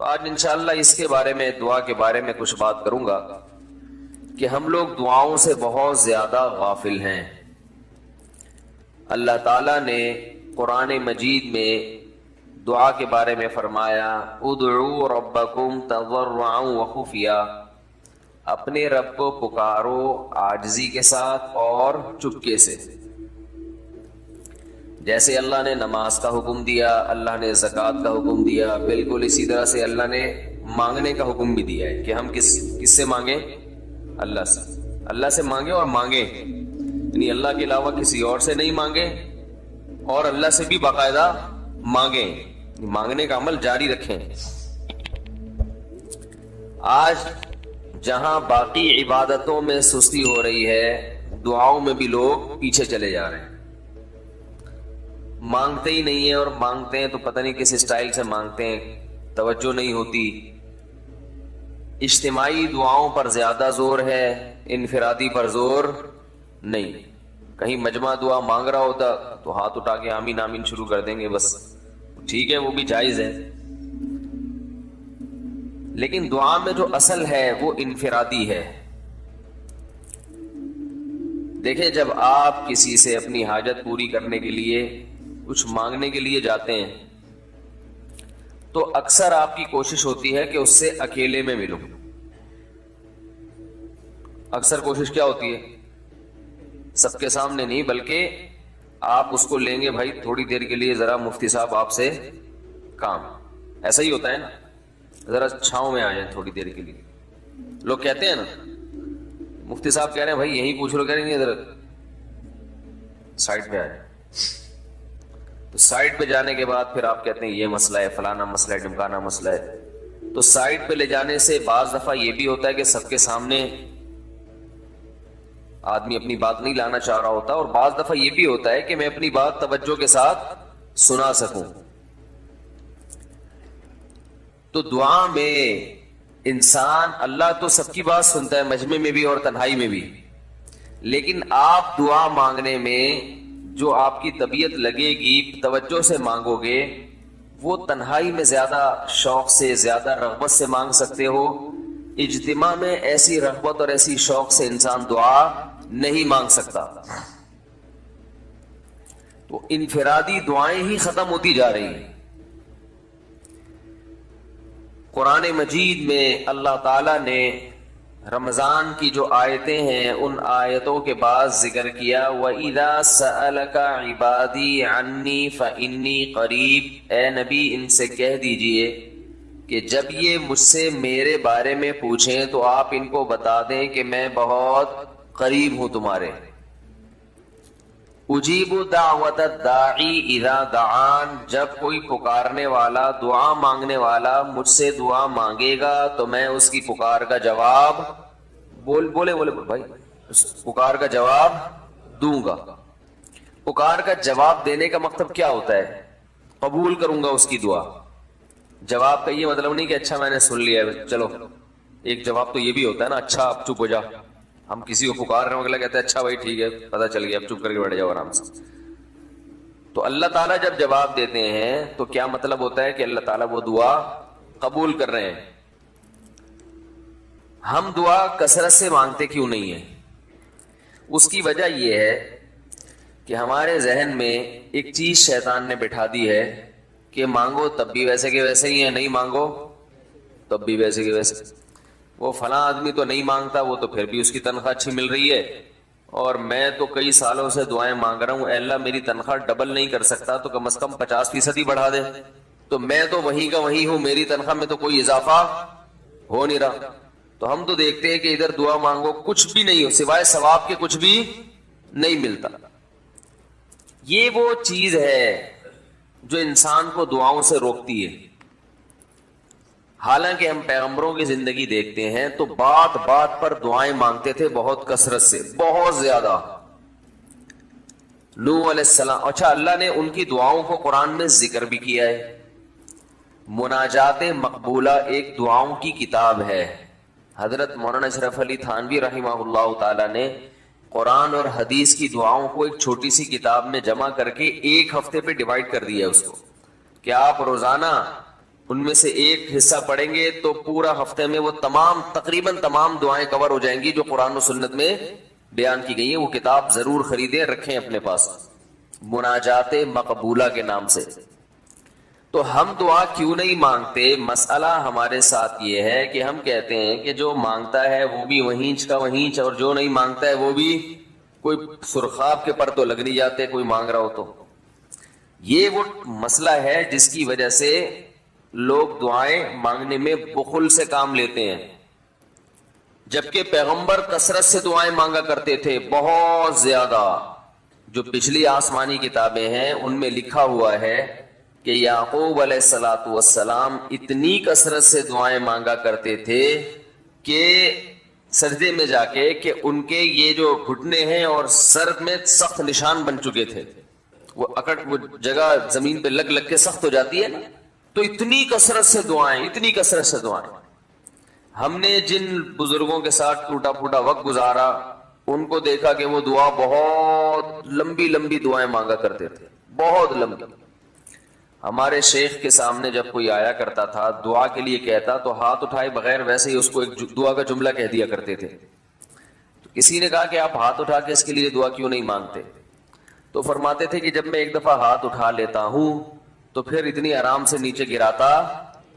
آج انشاءاللہ اس کے بارے میں، دعا کے بارے میں کچھ بات کروں گا کہ ہم لوگ دعاؤں سے بہت زیادہ غافل ہیں۔ اللہ تعالیٰ نے قرآن مجید میں دعا کے بارے میں فرمایا ادعوا ربکم تضرعا وخفیا، اپنے رب کو پکارو عاجزی کے ساتھ اور چپکے سے۔ جیسے اللہ نے نماز کا حکم دیا، اللہ نے زکوٰۃ کا حکم دیا، بالکل اسی طرح سے اللہ نے مانگنے کا حکم بھی دیا ہے کہ ہم کس سے مانگیں؟ اللہ سے مانگیں، اور مانگیں یعنی اللہ کے علاوہ کسی اور سے نہیں مانگیں، اور اللہ سے بھی باقاعدہ مانگیں، مانگنے کا عمل جاری رکھیں۔ آج جہاں باقی عبادتوں میں سستی ہو رہی ہے، دعاؤں میں بھی لوگ پیچھے چلے جا رہے ہیں، مانگتے ہی نہیں ہیں، اور مانگتے ہیں تو پتہ نہیں کس اسٹائل سے مانگتے ہیں، توجہ نہیں ہوتی۔ اجتماعی دعاؤں پر زیادہ زور ہے، انفرادی پر زور نہیں۔ کہیں مجمع دعا مانگ رہا ہوتا تو ہاتھ اٹھا کے آمین آمین شروع کر دیں گے، بس ٹھیک ہے، وہ بھی جائز ہے، لیکن دعا میں جو اصل ہے وہ انفرادی ہے۔ دیکھیں، جب آپ کسی سے اپنی حاجت پوری کرنے کے لیے، کچھ مانگنے کے لیے جاتے ہیں تو اکثر آپ کی کوشش ہوتی ہے کہ اس سے اکیلے میں ملو۔ اکثر کوشش کیا ہوتی ہے؟ سب کے سامنے نہیں، بلکہ آپ اس کو لیں گے، بھائی تھوڑی دیر کے لیے ذرا مفتی صاحب آپ سے کام، ایسا ہی ہوتا ہے نا، ذرا چھاؤں میں آ جائیں تھوڑی دیر کے لیے۔ لوگ کہتے ہیں نا، مفتی صاحب کہہ رہے ہیں بھائی یہیں پوچھ لو، کہہ رہے ہیں ادھر سائڈ پہ آ جائیں، تو سائڈ پہ جانے کے بعد پھر آپ کہتے ہیں یہ مسئلہ ہے، فلانا مسئلہ ہے، ڈمکانا مسئلہ ہے۔ تو سائڈ پہ لے جانے سے بعض دفعہ یہ بھی ہوتا ہے کہ سب کے سامنے آدمی اپنی بات نہیں لانا چاہ رہا ہوتا، اور بعض دفعہ یہ بھی ہوتا ہے کہ میں اپنی بات توجہ کے ساتھ سنا سکوں۔ تو دعا میں انسان، اللہ تو سب کی بات سنتا ہے، مجمع میں بھی اور تنہائی میں بھی، لیکن آپ دعا مانگنے میں جو آپ کی طبیعت لگے گی، توجہ سے مانگو گے، وہ تنہائی میں زیادہ شوق سے، زیادہ رغبت سے مانگ سکتے ہو۔ اجتماع میں ایسی رغبت اور ایسی شوق سے انسان دعا نہیں مانگ سکتا۔ تو انفرادی دعائیں ہی ختم ہوتی جا رہی ہیں۔ قرآن مجید میں اللہ تعالیٰ نے رمضان کی جو آیتیں ہیں، ان آیتوں کے بعد ذکر کیا وَإِذَا سَأَلَكَ عِبَادِي عَنِّي فَإِنِّي قَرِيب، اے نبی ان سے کہہ دیجئے کہ جب یہ مجھ سے میرے بارے میں پوچھیں تو آپ ان کو بتا دیں کہ میں بہت قریب ہوں تمہارے۔ اجیب دعوت الداعی اذا دعان، جب کوئی پکارنے والا، دعا مانگنے والا مجھ سے دعا مانگے گا تو میں اس کی پکار کا جواب بولے بھائی، پکار کا جواب دوں گا۔ پکار کا جواب دینے کا مطلب کیا ہوتا ہے؟ قبول کروں گا اس کی دعا۔ جواب کا یہ مطلب نہیں کہ اچھا میں نے سن لیا ہے، چلو، ایک جواب تو یہ بھی ہوتا ہے نا، اچھا اب چپ ہو جا۔ ہم کسی کو پکار رہے ہیں، اگلا کہتا ہے اچھا بھائی ٹھیک ہے، پتہ چل گیا، اب چپ کر کے بیٹھ جاؤ آرام سے۔ تو اللہ تعالیٰ جب جواب دیتے ہیں تو کیا مطلب ہوتا ہے کہ اللہ تعالیٰ وہ دعا قبول کر رہے ہیں۔ ہم دعا کثرت سے مانگتے کیوں نہیں ہیں؟ اس کی وجہ یہ ہے کہ ہمارے ذہن میں ایک چیز شیطان نے بٹھا دی ہے کہ مانگو تب بھی ویسے کے ویسے ہی ہیں، نہیں مانگو تب بھی ویسے کے ویسے۔ وہ فلاں آدمی تو نہیں مانگتا، وہ تو پھر بھی اس کی تنخواہ اچھی مل رہی ہے، اور میں تو کئی سالوں سے دعائیں مانگ رہا ہوں، اے اللہ میری تنخواہ ڈبل نہیں کر سکتا تو کم از کم 50% ہی بڑھا دے، تو میں تو وہیں کا وہیں ہوں، میری تنخواہ میں تو کوئی اضافہ ہو نہیں رہا۔ تو ہم تو دیکھتے ہیں کہ ادھر دعا مانگو کچھ بھی نہیں ہو، سوائے ثواب کے کچھ بھی نہیں ملتا۔ یہ وہ چیز ہے جو انسان کو دعاؤں سے روکتی ہے۔ حالانکہ ہم پیغمبروں کی زندگی دیکھتے ہیں تو بات بات پر دعائیں مانگتے تھے، بہت کثرت سے، بہت زیادہ۔ نوح علیہ السلام، اچھا اللہ نے ان کی دعاؤں کو قرآن میں ذکر بھی کیا ہے۔ مناجات مقبولہ ایک دعاؤں کی کتاب ہے۔ حضرت مولانا اشرف علی تھانوی رحمہ اللہ تعالی نے قرآن اور حدیث کی دعاؤں کو ایک چھوٹی سی کتاب میں جمع کر کے ایک ہفتے پہ ڈیوائیڈ کر دیا اس کو، کہ آپ روزانہ ان میں سے ایک حصہ پڑھیں گے تو پورا ہفتے میں وہ تقریباً تمام دعائیں کور ہو جائیں گی جو قرآن و سنت میں بیان کی گئی ہیں. وہ کتاب ضرور خریدیں, رکھیں اپنے پاس, مناجات مقبولہ کے نام سے. تو ہم دعا کیوں نہیں مانگتے؟ مسئلہ ہمارے ساتھ یہ ہے کہ ہم کہتے ہیں کہ جو مانگتا ہے وہ بھی وہینچ کا وہینچ, اور جو نہیں مانگتا ہے وہ بھی کوئی سرخاب کے پر تو لگ نہیں جاتے کوئی مانگ رہا ہو تو. یہ وہ مسئلہ ہے جس کی وجہ سے لوگ دعائیں مانگنے میں بخل سے کام لیتے ہیں, جبکہ پیغمبر کثرت سے دعائیں مانگا کرتے تھے, بہت زیادہ. جو پچھلی آسمانی کتابیں ہیں ان میں لکھا ہوا ہے کہ یعقوب علیہ الصلوۃ والسلام اتنی کثرت سے دعائیں مانگا کرتے تھے کہ سجدے میں جا کے کہ ان کے یہ جو گھٹنے ہیں اور سر میں سخت نشان بن چکے تھے, وہ جگہ زمین پہ لگ لگ کے سخت ہو جاتی ہے نا, تو اتنی کثرت سے دعائیں. ہم نے جن بزرگوں کے ساتھ ٹوٹا پھوٹا وقت گزارا ان کو دیکھا کہ وہ دعا بہت لمبی لمبی دعائیں مانگا کرتے تھے, بہت لمبی. ہمارے شیخ کے سامنے جب کوئی آیا کرتا تھا دعا کے لیے کہتا تو ہاتھ اٹھائے بغیر ویسے ہی اس کو ایک دعا کا جملہ کہہ دیا کرتے تھے. تو کسی نے کہا کہ آپ ہاتھ اٹھا کے اس کے لیے دعا کیوں نہیں مانگتے؟ تو فرماتے تھے کہ جب میں ایک دفعہ ہاتھ اٹھا لیتا ہوں تو پھر اتنی آرام سے نیچے گراتا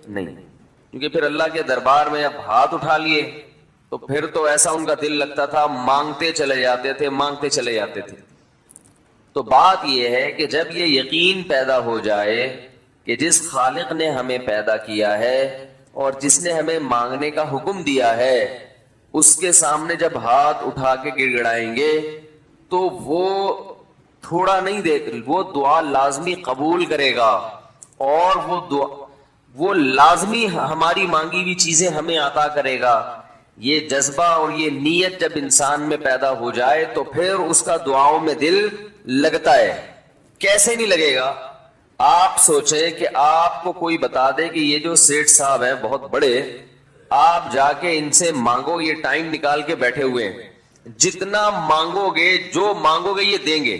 نہیں, کیونکہ پھر اللہ کے دربار میں اب ہاتھ اٹھا لیے تو پھر تو ایسا ان کا دل لگتا تھا, مانگتے چلے جاتے تھے. تو بات یہ ہے کہ جب یہ یقین پیدا ہو جائے کہ جس خالق نے ہمیں پیدا کیا ہے اور جس نے ہمیں مانگنے کا حکم دیا ہے اس کے سامنے جب ہاتھ اٹھا کے گڑ گڑائیں گے تو وہ تھوڑا نہیں دیکھ, وہ دعا لازمی قبول کرے گا, اور وہ لازمی ہماری مانگی ہوئی چیزیں ہمیں عطا کرے گا. یہ جذبہ اور یہ نیت جب انسان میں پیدا ہو جائے تو پھر اس کا دعاؤں میں دل لگتا ہے. کیسے نہیں لگے گا؟ آپ سوچیں کہ آپ کو کوئی بتا دے کہ یہ جو سیٹھ صاحب ہیں بہت بڑے, آپ جا کے ان سے مانگو, یہ ٹائم نکال کے بیٹھے ہوئے ہیں, جتنا مانگو گے جو مانگو گے یہ دیں گے.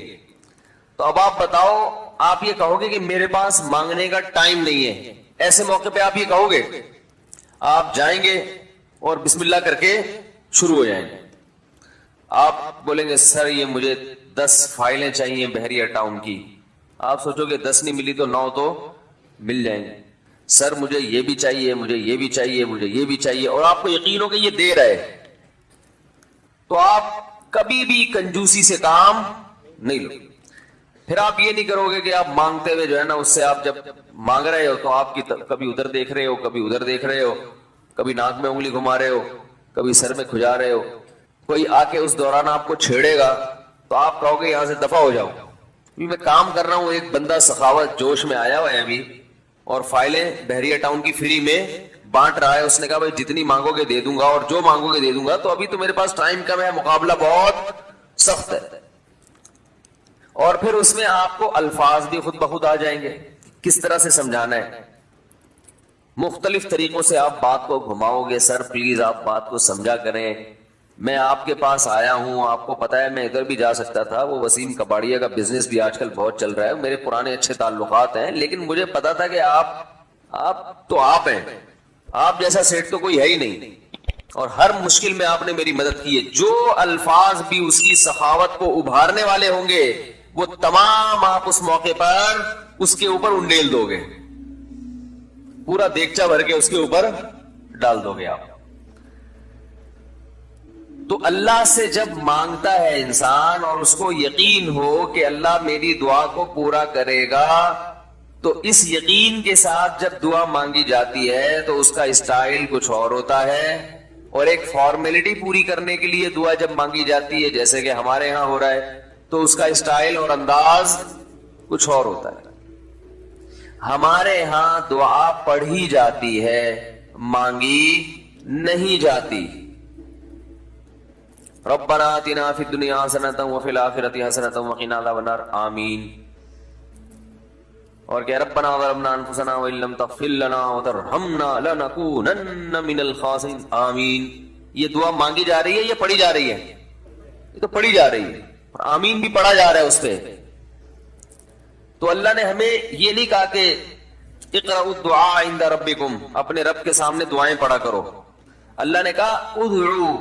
تو اب آپ بتاؤ, آپ یہ کہو گے کہ میرے پاس مانگنے کا ٹائم نہیں ہے, ایسے موقع پہ آپ یہ کہو گے؟ آپ جائیں گے اور بسم اللہ کر کے شروع ہو جائیں گے. آپ بولیں گے سر یہ مجھے 10 فائلیں چاہیے بحریہ ٹاؤن کی. آپ سوچو گے 10 نہیں ملی تو 9 تو مل جائیں گے. سر مجھے یہ بھی چاہیے, مجھے یہ بھی چاہیے, مجھے یہ بھی چاہیے, اور آپ کو یقین ہو کہ یہ دے رہے, تو آپ کبھی بھی کنجوسی سے کام نہیں لو. پھر آپ یہ نہیں کرو گے کہ آپ مانگتے ہوئے جو ہے نا اس سے آپ جب مانگ رہے ہو تو آپ کی کبھی ادھر دیکھ رہے ہو, کبھی ادھر دیکھ رہے ہو, کبھی ناک میں انگلی گھما رہے ہو, کبھی سر میں کھجا رہے ہو. کوئی آ کے اس دوران آپ کو چھیڑے گا تو آپ کہو گے یہاں سے دفع ہو جاؤ, میں کام کر رہا ہوں. ایک بندہ سخاوت جوش میں آیا ہوا ہے ابھی اور فائلیں بحریہ ٹاؤن کی فری میں بانٹ رہا ہے. اس نے کہا بھائی جتنی مانگو گے دے دوں گا اور جو مانگو گے دے دوں گا, تو ابھی تو میرے پاس ٹائم کم ہے, مقابلہ بہت سخت ہے. اور پھر اس میں آپ کو الفاظ بھی خود بخود آ جائیں گے, کس طرح سے سمجھانا ہے. مختلف طریقوں سے آپ بات کو گھماؤ گے. سر پلیز آپ بات کو سمجھا کریں, میں آپ کے پاس آیا ہوں, آپ کو پتا ہے میں ادھر بھی جا سکتا تھا, وہ وسیم کباڑیا کا بزنس بھی آج کل بہت چل رہا ہے, میرے پرانے اچھے تعلقات ہیں, لیکن مجھے پتا تھا کہ آپ ہیں, آپ جیسا سیٹ تو کوئی ہے ہی نہیں, اور ہر مشکل میں آپ نے میری مدد کی ہے. جو الفاظ بھی اس کی سخاوت کو ابھارنے والے ہوں گے وہ تمام آپ اس موقع پر اس کے اوپر انڈیل دو گے, پورا دیگچا بھر کے اس کے اوپر ڈال دو گے آپ. تو اللہ سے جب مانگتا ہے انسان اور اس کو یقین ہو کہ اللہ میری دعا کو پورا کرے گا, تو اس یقین کے ساتھ جب دعا مانگی جاتی ہے تو اس کا اسٹائل کچھ اور ہوتا ہے, اور ایک فارمیلٹی پوری کرنے کے لیے دعا جب مانگی جاتی ہے جیسے کہ ہمارے ہاں ہو رہا ہے تو اس کا اسٹائل اور انداز کچھ اور ہوتا ہے. ہمارے ہاں دعا پڑھی جاتی ہے, مانگی نہیں جاتی. ربنا آتنا فی الدنیا حسنۃ وفی الآخرۃ حسنۃ وقنا عذاب النار, آمین. اور کہ ربنا ظلمنا انفسنا وان لم تغفر لنا وترحمنا لنکونن من الخاسرین, آمین. یہ دعا مانگی جا رہی ہے, یہ پڑھی جا رہی ہے, یہ تو پڑھی جا رہی ہے, آمین بھی پڑھا جا رہا ہے اس پہ. تو اللہ نے ہمیں یہ نہیں کہا کہ اقرأوا الدعاء عند ربکم، اپنے رب کے سامنے دعائیں پڑھا کرو. اللہ نے کہا ادعو،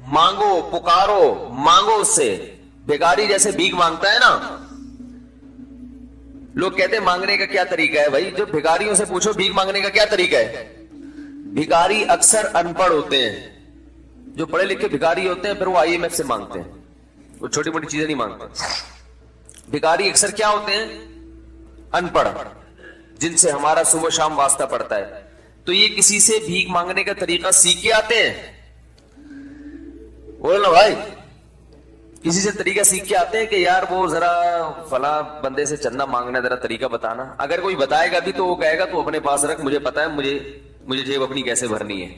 مانگو، پکارو، مانگو اس سے. بھیکاری جیسے بھیک مانگتا ہے نا، لوگ کہتے ہیں مانگنے کا کیا طریقہ ہے. بھائی جو بھیکاریوں سے پوچھو بھیک مانگنے کا کیا طریقہ ہے. بھیکاری اکثر ان پڑھ ہوتے ہیں. جو پڑھے لکھے بھیکاری ہوتے ہیں پھر وہ IMF سے مانگتے ہیں، وہ چھوٹی موٹی چیزیں نہیں مانگتے. بھیکاری اکثر کیا ہوتے ہیں؟ ان پڑھ، جن سے ہمارا صبح و شام واسطہ پڑتا ہے. تو یہ کسی سے بھیک مانگنے کا طریقہ سیکھ کے آتے ہیں؟ بولو نا بھائی، کسی سے طریقہ سیکھ کے آتے ہیں کہ یار وہ ذرا فلاں بندے سے چندہ مانگنا، ذرا طریقہ بتانا. اگر کوئی بتائے گا بھی تو وہ کہے گا تو اپنے پاس رکھ، مجھے پتا ہے مجھے جیب اپنی کیسے بھرنی ہے.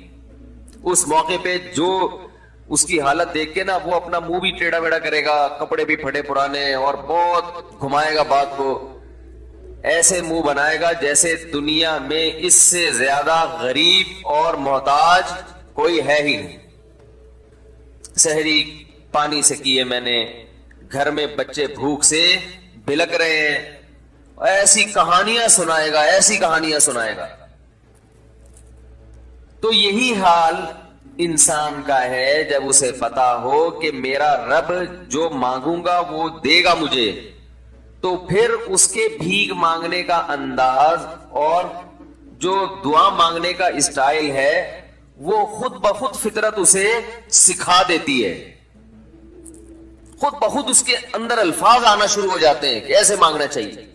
اس موقع پہ جو اس کی حالت دیکھ کے نا وہ اپنا منہ بھی ٹیڑھا ویڑا کرے گا، کپڑے بھی پھٹے پرانے، اور بہت گھمائے گا بات کو. ایسے منہ بنائے گا جیسے دنیا میں اس سے زیادہ غریب اور محتاج کوئی ہے ہی نہیں. سحری پانی سے کیے میں نے، گھر میں بچے بھوک سے بلک رہے ہیں. ایسی کہانیاں سنائے گا، ایسی کہانیاں سنائے گا. تو یہی حال انسان کا ہے جب اسے پتا ہو کہ میرا رب جو مانگوں گا وہ دے گا مجھے، تو پھر اس کے بھیک مانگنے کا انداز اور جو دعا مانگنے کا اسٹائل ہے وہ خود بخود فطرت اسے سکھا دیتی ہے. خود بخود اس کے اندر الفاظ آنا شروع ہو جاتے ہیں کہ ایسے مانگنا چاہیے.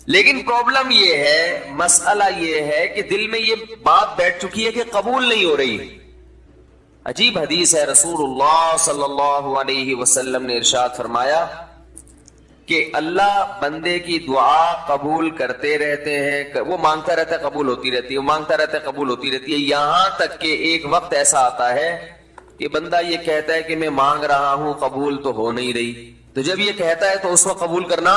لیکن پرابلم یہ ہے، مسئلہ یہ ہے کہ دل میں یہ بات بیٹھ چکی ہے کہ قبول نہیں ہو رہی. عجیب حدیث ہے، رسول اللہ صلی اللہ علیہ وسلم نے ارشاد فرمایا کہ اللہ بندے کی دعا قبول کرتے رہتے ہیں. وہ مانگتا رہتا ہے قبول ہوتی رہتی ہے، وہ مانگتا رہتا ہے قبول ہوتی رہتی ہے، یہاں تک کہ ایک وقت ایسا آتا ہے کہ بندہ یہ کہتا ہے کہ میں مانگ رہا ہوں قبول تو ہو نہیں رہی. تو جب یہ کہتا ہے تو اس وقت قبول کرنا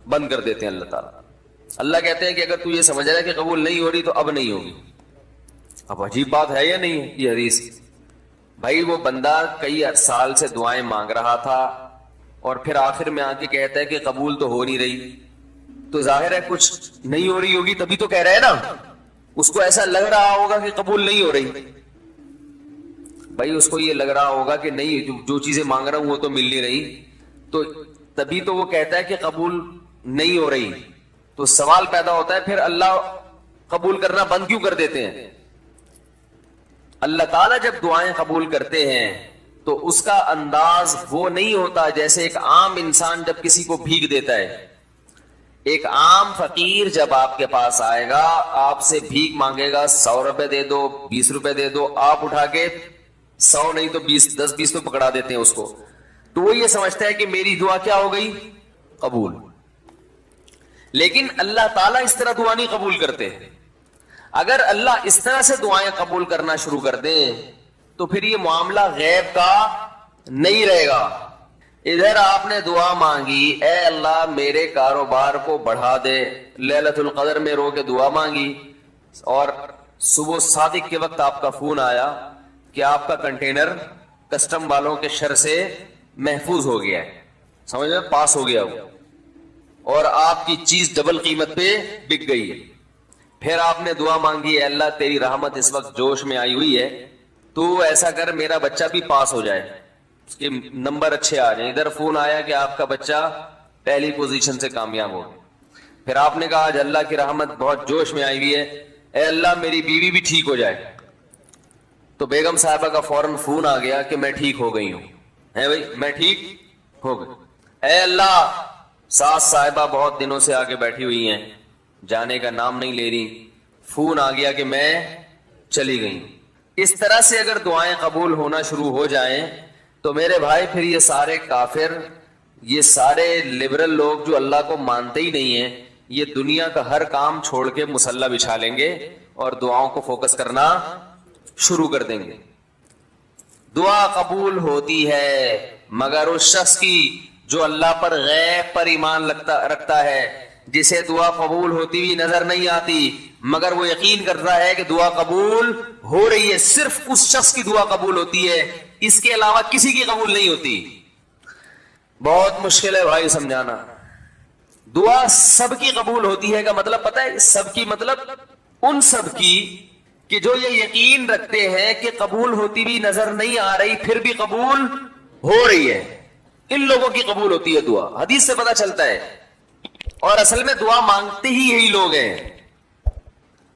بند کر دیتے ہیں اللہ تعالیٰ. اللہ کہتے ہیں کہ اگر تو یہ سمجھ رہا ہے کہ قبول نہیں ہو رہی تو اب نہیں ہوگی. اب عجیب بات ہے یا نہیں ہے یہ حدیث؟ بھائی وہ بندہ کئی سال سے دعائیں مانگ رہا تھا اور پھر آخر میں آ کے کہتا ہے کہ قبول تو ہو نہیں رہی، تو ظاہر ہے کچھ نہیں ہو رہی ہوگی تبھی تو کہہ رہے ہیں نا. اس کو ایسا لگ رہا ہوگا کہ قبول نہیں ہو رہی. بھائی اس کو یہ لگ رہا ہوگا کہ نہیں، جو چیزیں مانگ رہا ہوں وہ تو مل نہیں رہی، تو تبھی تو وہ کہتا ہے کہ قبول نہیں ہو رہی. تو سوال پیدا ہوتا ہے پھر اللہ قبول کرنا بند کیوں کر دیتے ہیں؟ اللہ تعالیٰ جب دعائیں قبول کرتے ہیں تو اس کا انداز وہ نہیں ہوتا جیسے ایک عام انسان جب کسی کو بھیک دیتا ہے. ایک عام فقیر جب آپ کے پاس آئے گا، آپ سے بھیک مانگے گا، 100 روپے دے دو، 20 روپے دے دو، آپ اٹھا کے 100 نہیں تو 10-20 تو پکڑا دیتے ہیں اس کو. تو وہ یہ سمجھتا ہے کہ میری دعا کیا ہو گئی؟ قبول. لیکن اللہ تعالیٰ اس طرح دعا نہیں قبول کرتے. اگر اللہ اس طرح سے دعائیں قبول کرنا شروع کر دیں تو پھر یہ معاملہ غیب کا نہیں رہے گا. ادھر آپ نے دعا مانگی، اے اللہ میرے کاروبار کو بڑھا دے، لیلۃ القدر میں رو کے دعا مانگی، اور صبح صادق کے وقت آپ کا فون آیا کہ آپ کا کنٹینر کسٹم والوں کے شر سے محفوظ ہو گیا ہے، سمجھ میں پاس ہو گیا ہو، اور آپ کی چیز ڈبل قیمت پہ بک گئی ہے. پھر آپ نے دعا مانگی، اے اللہ تیری رحمت اس وقت جوش میں آئی ہوئی ہے، تو ایسا کر میرا بچہ بھی پاس ہو جائے، اس کے نمبر اچھے آ جائیں. ادھر فون آیا کہ آپ کا بچہ پہلی پوزیشن سے کامیاب ہو. پھر آپ نے کہا آج اللہ کی رحمت بہت جوش میں آئی ہوئی ہے، اے اللہ میری بیوی بھی ٹھیک ہو جائے. تو بیگم صاحبہ کا فوراً فون آ گیا کہ میں ٹھیک ہو گئی ہوں. ہے بھائی میں ٹھیک ہو گئی. اے اللہ ساس صاحبہ بہت دنوں سے آگے بیٹھی ہوئی ہیں، جانے کا نام نہیں لے رہی، فون آ گیا کہ میں چلی گئی. اس طرح سے اگر دعائیں قبول ہونا شروع ہو جائیں تو میرے بھائی پھر یہ سارے کافر، یہ سارے لبرل لوگ جو اللہ کو مانتے ہی نہیں ہیں، یہ دنیا کا ہر کام چھوڑ کے مصلی بچھا لیں گے اور دعاؤں کو فوکس کرنا شروع کر دیں گے. دعا قبول ہوتی ہے مگر اس شخص کی جو اللہ پر غیب پر ایمان رکھتا ہے، جسے دعا قبول ہوتی ہوئی نظر نہیں آتی مگر وہ یقین کرتا ہے کہ دعا قبول ہو رہی ہے. صرف اس شخص کی دعا قبول ہوتی ہے، اس کے علاوہ کسی کی قبول نہیں ہوتی. بہت مشکل ہے بھائی سمجھانا، دعا سب کی قبول ہوتی ہے کا مطلب پتہ ہے؟ سب کی مطلب ان سب کی کہ جو یہ یقین رکھتے ہیں کہ قبول ہوتی بھی نظر نہیں آ رہی پھر بھی قبول ہو رہی ہے، ان لوگوں کی قبول ہوتی ہے دعا. حدیث سے پتہ چلتا ہے. اور اصل میں دعا مانگتے ہی یہی لوگ ہیں.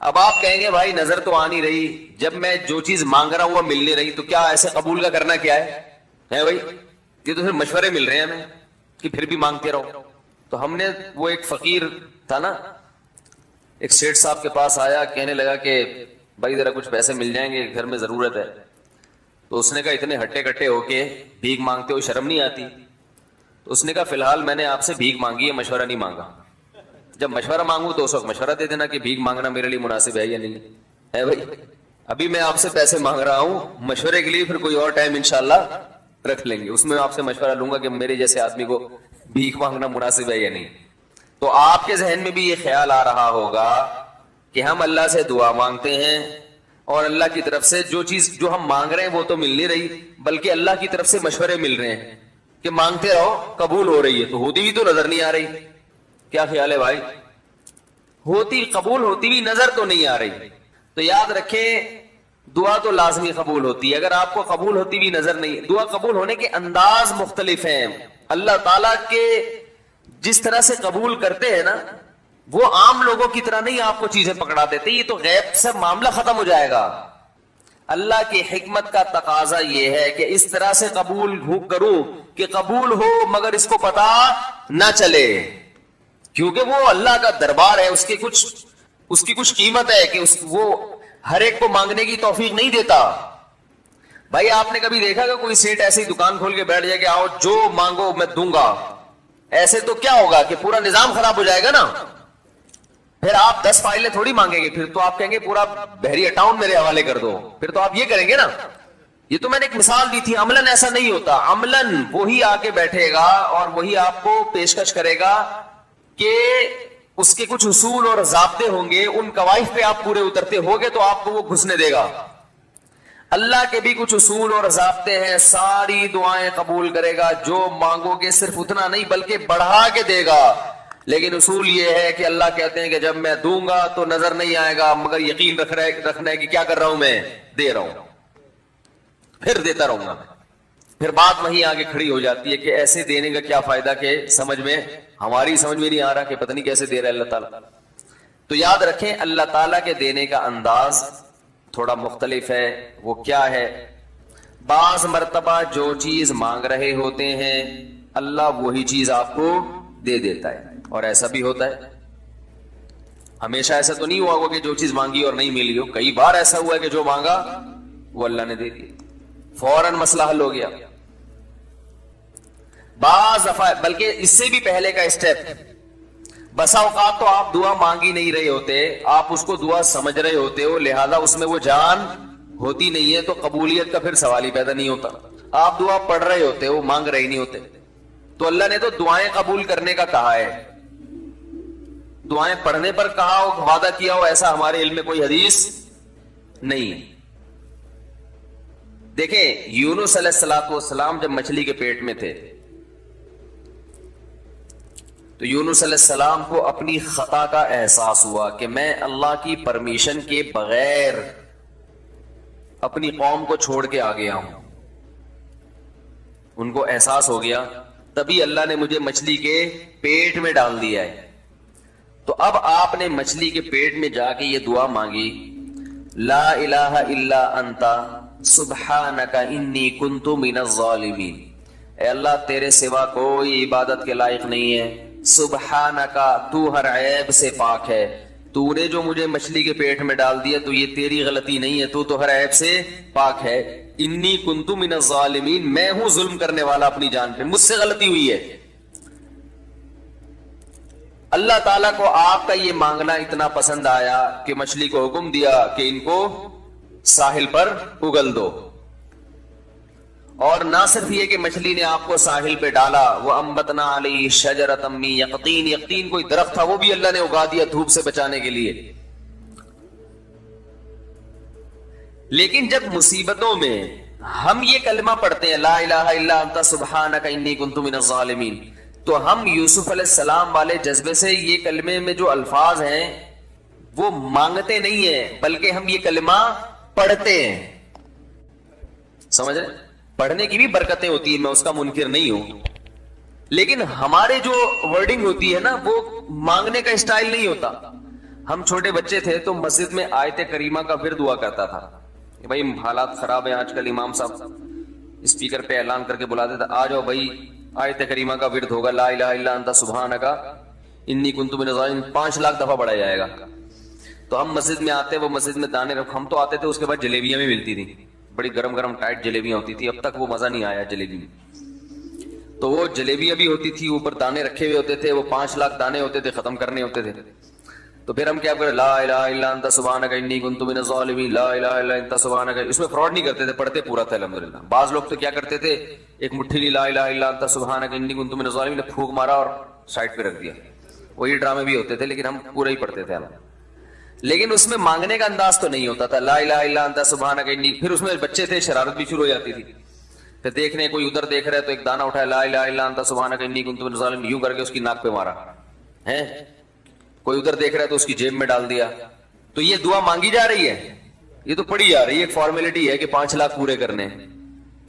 اب آپ کہیں گے بھائی نظر تو آ نہیں رہی، جب میں جو چیز مانگ رہا ہوں وہ مل نہیں رہی، تو کیا ایسے قبول کا کرنا کیا ہے بھائی؟ یہ تو پھر مشورے مل رہے ہیں ہمیں کہ پھر بھی مانگتے رہو. تو ہم نے وہ ایک فقیر تھا نا، ایک سیٹھ صاحب کے پاس آیا، کہنے لگا کہ بھائی ذرا کچھ پیسے مل جائیں گے، گھر میں ضرورت ہے. تو اس نے کہا اتنے ہٹے کٹے ہو کے بھیک مانگتے ہو، شرم نہیں آتی؟ تو اس نے کہا فی الحال میں نے آپ سے بھیک مانگی ہے، مشورہ نہیں مانگا. جب مشورہ مانگوں تو اس وقت مشورہ دے دینا کہ بھیک مانگنا میرے لیے مناسب ہے یا نہیں ہے بھائی. ابھی میں آپ سے پیسے مانگ رہا ہوں، مشورے کے لیے پھر کوئی اور ٹائم انشاءاللہ رکھ لیں گے، اس میں آپ سے مشورہ لوں گا کہ میرے جیسے آدمی کو بھیک مانگنا مناسب ہے یا نہیں. تو آپ کے ذہن میں بھی یہ خیال آ رہا ہوگا کہ ہم اللہ سے دعا مانگتے ہیں اور اللہ کی طرف سے جو چیز جو ہم مانگ رہے ہیں وہ تو مل نہیں رہی، بلکہ اللہ کی طرف سے مشورے مل رہے ہیں کہ مانگتے رہو قبول ہو رہی ہے، تو ہوتی بھی تو نظر نہیں آ رہی. کیا خیال ہے بھائی؟ ہوتی قبول ہوتی بھی نظر تو نہیں آ رہی. تو یاد رکھیں دعا تو لازمی قبول ہوتی ہے. اگر آپ کو قبول ہوتی بھی نظر نہیں، دعا قبول ہونے کے انداز مختلف ہیں. اللہ تعالیٰ کے جس طرح سے قبول کرتے ہیں نا، وہ عام لوگوں کی طرح نہیں آپ کو چیزیں پکڑا دیتے، یہ تو غیب سے معاملہ ختم ہو جائے گا. اللہ کی حکمت کا تقاضا یہ ہے کہ اس طرح سے قبول کروں کہ قبول ہو مگر اس کو پتا نہ چلے، کیونکہ وہ اللہ کا دربار ہے، اس کی کچھ قیمت ہے کہ وہ ہر ایک کو مانگنے کی توفیق نہیں دیتا. بھائی آپ نے کبھی دیکھا کہ کوئی سیٹ ایسی دکان کھول کے بیٹھ جائے کہ آؤ جو مانگو میں دوں گا؟ ایسے تو کیا ہوگا کہ پورا نظام خراب ہو جائے گا نا. پھر آپ 10 فائلیں تھوڑی مانگیں گے، پھر تو آپ کہیں گے پورا بحریہ ٹاؤن میرے حوالے کر دو، پھر تو آپ یہ کریں گے نا. یہ تو میں نے ایک مثال دی تھی. عملاً ایسا نہیں ہوتا. عملاً وہی آ کے بیٹھے گا اور وہی آپ کو پیشکش کرے گا کہ اس کے کچھ اصول اور ضابطے ہوں گے، ان قواعد پہ آپ پورے اترتے ہوگے تو آپ کو وہ گھسنے دے گا. اللہ کے بھی کچھ اصول اور ضابطے ہیں، ساری دعائیں قبول کرے گا، جو مانگو گے صرف اتنا نہیں بلکہ بڑھا کے دے گا. لیکن اصول یہ ہے کہ اللہ کہتے ہیں کہ جب میں دوں گا تو نظر نہیں آئے گا، مگر یقین رکھنا ہے کہ کیا کر رہا ہوں، میں دے رہا ہوں، پھر دیتا رہوں گا. پھر بات وہیں آگے کھڑی ہو جاتی ہے کہ ایسے دینے کا کیا فائدہ کہ ہماری سمجھ میں نہیں آ رہا کہ پتہ نہیں کیسے دے رہا ہے اللہ تعالیٰ. تو یاد رکھیں اللہ تعالیٰ کے دینے کا انداز تھوڑا مختلف ہے. وہ کیا ہے؟ بعض مرتبہ جو چیز مانگ رہے ہوتے ہیں اللہ وہی چیز آپ کو دے دیتا ہے، اور ایسا بھی ہوتا ہے. ہمیشہ ایسا تو نہیں ہوا ہوگا کہ جو چیز مانگی اور نہیں ملی ہو. کئی بار ایسا ہوا ہے کہ جو مانگا وہ اللہ نے دے دیا، فوراً مسئلہ حل ہو گیا. بعض دفعہ بلکہ اس سے بھی پہلے کا اسٹیپ، بسا اوقات تو آپ دعا مانگ ہی نہیں رہے ہوتے، آپ اس کو دعا سمجھ رہے ہوتے ہو، لہذا اس میں وہ جان ہوتی نہیں ہے، تو قبولیت کا پھر سوال ہی پیدا نہیں ہوتا. آپ دعا پڑھ رہے ہوتے ہو، مانگ رہے نہیں ہوتے. تو اللہ نے تو دعائیں قبول کرنے کا کہا ہے، دعائیں پڑھنے پر کہا ہو، وعدہ کیا ہو، ایسا ہمارے علم میں کوئی حدیث نہیں ہے. دیکھیں یونس علیہ السلام جب مچھلی کے پیٹ میں تھے تو یونس علیہ السلام کو اپنی خطا کا احساس ہوا کہ میں اللہ کی پرمیشن کے بغیر اپنی قوم کو چھوڑ کے آ گیا ہوں. ان کو احساس ہو گیا، تبھی اللہ نے مجھے مچھلی کے پیٹ میں ڈال دیا ہے. تو اب آپ نے مچھلی کے پیٹ میں جا کے یہ دعا مانگی، لا الہ الا انت سبحانک انی کنت من الظالمین. اے اللہ تیرے سوا کوئی عبادت کے لائق نہیں ہے، سبحانک تو ہر عیب سے پاک ہے، تو نے جو مجھے مچھلی کے پیٹ میں ڈال دیا تو یہ تیری غلطی نہیں ہے، تو ہر عیب سے پاک ہے. انی کنت من الظالمین، میں ہوں ظلم کرنے والا اپنی جان پہ، مجھ سے غلطی ہوئی ہے. اللہ تعالیٰ کو آپ کا یہ مانگنا اتنا پسند آیا کہ مچھلی کو حکم دیا کہ ان کو ساحل پر اگل دو. اور نہ صرف یہ کہ مچھلی نے آپ کو ساحل پہ ڈالا، وہ انبتنا علیہ شجرۃ من یقطین، یقطین کوئی درخت تھا وہ بھی اللہ نے اگا دیا دھوپ سے بچانے کے لیے. لیکن جب مصیبتوں میں ہم یہ کلمہ پڑھتے ہیں لا الہ الا انت سبحانک انی کنت من الظالمین، تو ہم یوسف علیہ السلام والے جذبے سے یہ کلمے میں جو الفاظ ہیں وہ مانگتے نہیں ہیں، بلکہ ہم یہ کلمہ پڑھتے ہیں. سمجھ رہے؟ پڑھنے کی بھی برکتیں ہوتی ہیں، میں اس کا منکر نہیں ہوں، لیکن ہمارے جو ورڈنگ ہوتی ہے نا وہ مانگنے کا اسٹائل نہیں ہوتا. ہم چھوٹے بچے تھے تو مسجد میں آیت کریمہ کا ورد ہوا کرتا تھا کہ بھائی حالات خراب ہیں آج کل، امام صاحب اسپیکر پہ اعلان کر کے بلاتے تھے آ جاؤ بھائی آیت کریمہ کا ورد ہوگا، لا الہ الا انت سبحانک انی کنت من الظالمین، 5 لاکھ دفعہ پڑھا جائے گا. تو ہم مسجد میں آتے، وہ مسجد میں دانے رکھ، ہم تو آتے تھے، اس کے بعد جلیبیاں بھی ملتی تھی، بڑی گرم گرم ٹائٹ جلیبیاں ہوتی تھی. اب تک وہ مزہ نہیں آیا جلیبی میں. تو وہ جلیبیاں بھی ہوتی تھی، اوپر دانے رکھے ہوئے ہوتے تھے، وہ 5 لاکھ دانے ہوتے تھے، ختم کرنے ہوتے تھے. تو پھر ہم کیا کریں، لا الہ الا انت سبحانک انی کنت من الظالمین، لا الہ الا انت سبحانک. اس میں فراڈ نہیں کرتے تھے، پڑھتے پورا تھا الحمدللہ. بعض لوگ تو کیا کرتے تھے، ایک مٹھی لی لا الہ الا انت سبحانک انی کنت من الظالمین، پھونک مارا اور سائڈ پہ رکھ دیا. وہی ڈرامے بھی ہوتے تھے، لیکن ہم پورا ہی پڑھتے تھے. لیکن اس میں مانگنے کا انداز تو نہیں ہوتا تھا، لا الہ الا انت سبحانک انی. پھر اس میں بچے تھے، شرارت بھی شروع ہو جاتی تھی. پھر دیکھ رہے کوئی ادھر دیکھ رہا ہے تو ایک دانہ اٹھایا، لا الہ الا انت سبحانک انی کنت من الظالمین، یوں کر کے اس کی ناک پہ مارا ہے. کوئی ادھر دیکھ رہا ہے تو اس کی جیب میں ڈال دیا. تو یہ دعا مانگی جا رہی ہے، یہ تو پڑھی جا رہی ہے، ایک فارمیلٹی ہے کہ 5 لاکھ پورے کرنے،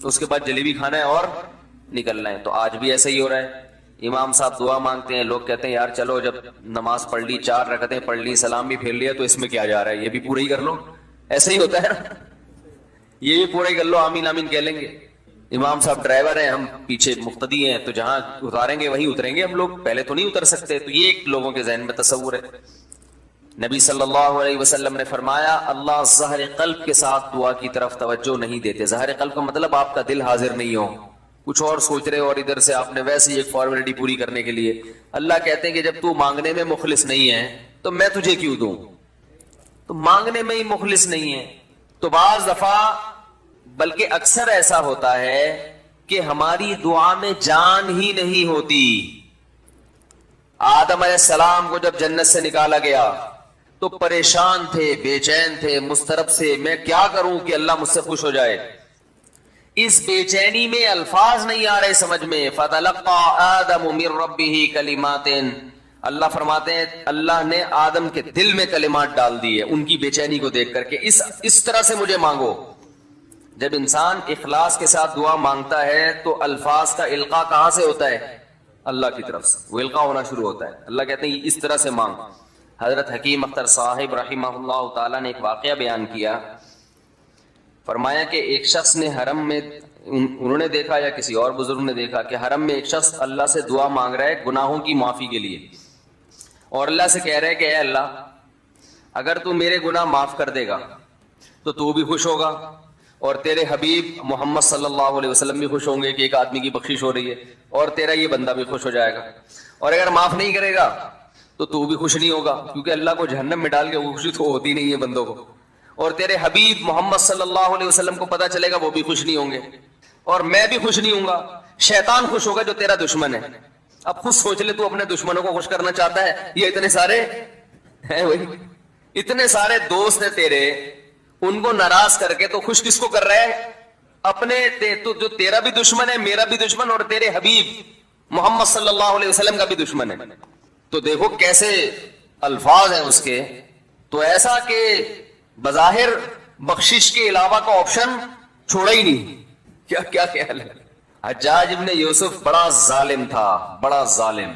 اس کے بعد جلیبی کھانا ہے اور نکلنا ہے. تو آج بھی ایسا ہی ہو رہا ہے. امام صاحب دعا مانگتے ہیں، لوگ کہتے ہیں یار چلو جب نماز پڑھ لی، 4 رکعتیں پڑھ لی، سلام بھی پھیر لیا، تو اس میں کیا جا رہا ہے، یہ بھی پورا ہی کر لو. ایسا ہی ہوتا ہے نا، یہ بھی پورا ہی کر لو، آمین آمین کہہ لیں گے. امام صاحب ڈرائیور ہیں، ہم پیچھے مقتدی ہیں، تو جہاں اتاریں گے وہیں اتریں گے ہم لوگ، پہلے تو نہیں اتر سکتے. تو یہ ایک لوگوں کے ذہن میں تصور ہے. نبی صلی اللہ علیہ وسلم نے فرمایا اللہ ظاہر قلب کے ساتھ دعا کی طرف توجہ نہیں دیتے. ظاہر قلب کا مطلب آپ کا دل حاضر نہیں ہو، کچھ اور سوچ رہے ہو، اور ادھر سے آپ نے ویسے ہی ایک فارمیلٹی پوری کرنے کے لیے. اللہ کہتے ہیں کہ جب تو مانگنے میں مخلص نہیں ہے تو میں تجھے کیوں دوں. تو مانگنے میں ہی مخلص نہیں ہے. تو بعض دفعہ بلکہ اکثر ایسا ہوتا ہے کہ ہماری دعا میں جان ہی نہیں ہوتی. آدم علیہ السلام کو جب جنت سے نکالا گیا تو پریشان تھے، بے چین تھے، مضطرب سے، میں کیا کروں کہ اللہ مجھ سے خوش ہو جائے. اس بے چینی میں الفاظ نہیں آ رہے سمجھ میں. فَتَلَقَّى آدَمُ مِن رَبِّهِ كَلِمَاتٍ، اللہ فرماتے ہیں اللہ نے آدم کے دل میں کلمات ڈال دیے ان کی بے چینی کو دیکھ کر کے اس طرح سے مجھے مانگو. جب انسان اخلاص کے ساتھ دعا مانگتا ہے تو الفاظ کا القاء کہاں سے ہوتا ہے؟ اللہ کی طرف سے وہ القاء ہونا شروع ہوتا ہے. اللہ کہتے ہیں اس طرح سے مانگ. حضرت حکیم اختر صاحب رحمہ اللہ تعالی نے ایک واقعہ بیان کیا. فرمایا کہ ایک شخص نے حرم میں، انہوں نے دیکھا یا کسی اور بزرگ نے دیکھا کہ حرم میں ایک شخص اللہ سے دعا مانگ رہا ہے گناہوں کی معافی کے لیے، اور اللہ سے کہہ رہا ہے کہ اے اللہ اگر تو میرے گناہ معاف کر دے گا تو بھی خوش ہوگا، اور تیرے حبیب محمد صلی اللہ علیہ وسلم بھی خوش ہوں گے کہ ایک آدمی کی بخشش ہو رہی ہے، اور تیرا یہ بندہ بھی خوش ہو جائے گا. اور اگر معاف نہیں کرے گا تو بھی خوش نہیں ہوگا، کیونکہ اللہ کو جہنم میں ڈال کے خوشی تو ہوتی نہیں ہے بندوں کو. اور تیرے حبیب محمد صلی اللہ علیہ وسلم کو پتا چلے گا وہ بھی خوش نہیں ہوں گے، اور میں بھی خوش نہیں ہوں گا. شیطان خوش ہوگا جو تیرا دشمن ہے. اب خود سوچ لے تو اپنے دشمنوں کو خوش کرنا چاہتا ہے، یہ اتنے سارے ہیں، وہی اتنے سارے دوست ہیں تیرے، ان کو ناراض کر کے تو خوش کس کو کر رہا ہے؟ اپنے تو جو تیرا بھی دشمن ہے، میرا بھی دشمن، اور تیرے حبیب محمد صلی اللہ علیہ وسلم کا بھی دشمن ہے. تو دیکھو کیسے الفاظ ہیں اس کے. تو ایسا کہ بظاہر بخشش کے علاوہ کا آپشن چھوڑا ہی نہیں. کیا خیال ہے؟ حجاج ابن یوسف بڑا ظالم تھا، بڑا ظالم.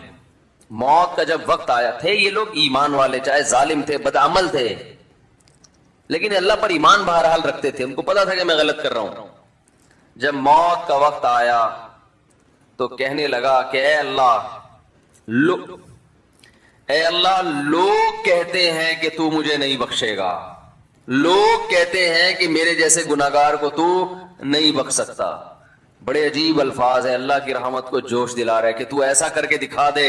موت کا جب وقت آیا تھے یہ لوگ ایمان والے، چاہے ظالم تھے، بدعمل تھے، لیکن اللہ پر ایمان بہرحال رکھتے تھے. ان کو پتا تھا کہ میں غلط کر رہا ہوں. جب موت کا وقت آیا تو کہنے لگا کہ اے اللہ لوگ کہتے ہیں کہ تو مجھے نہیں بخشے گا، لوگ کہتے ہیں کہ میرے جیسے گناہگار کو تو نہیں بخش سکتا. بڑے عجیب الفاظ ہیں، اللہ کی رحمت کو جوش دلا رہے کہ تو ایسا کر کے دکھا دے،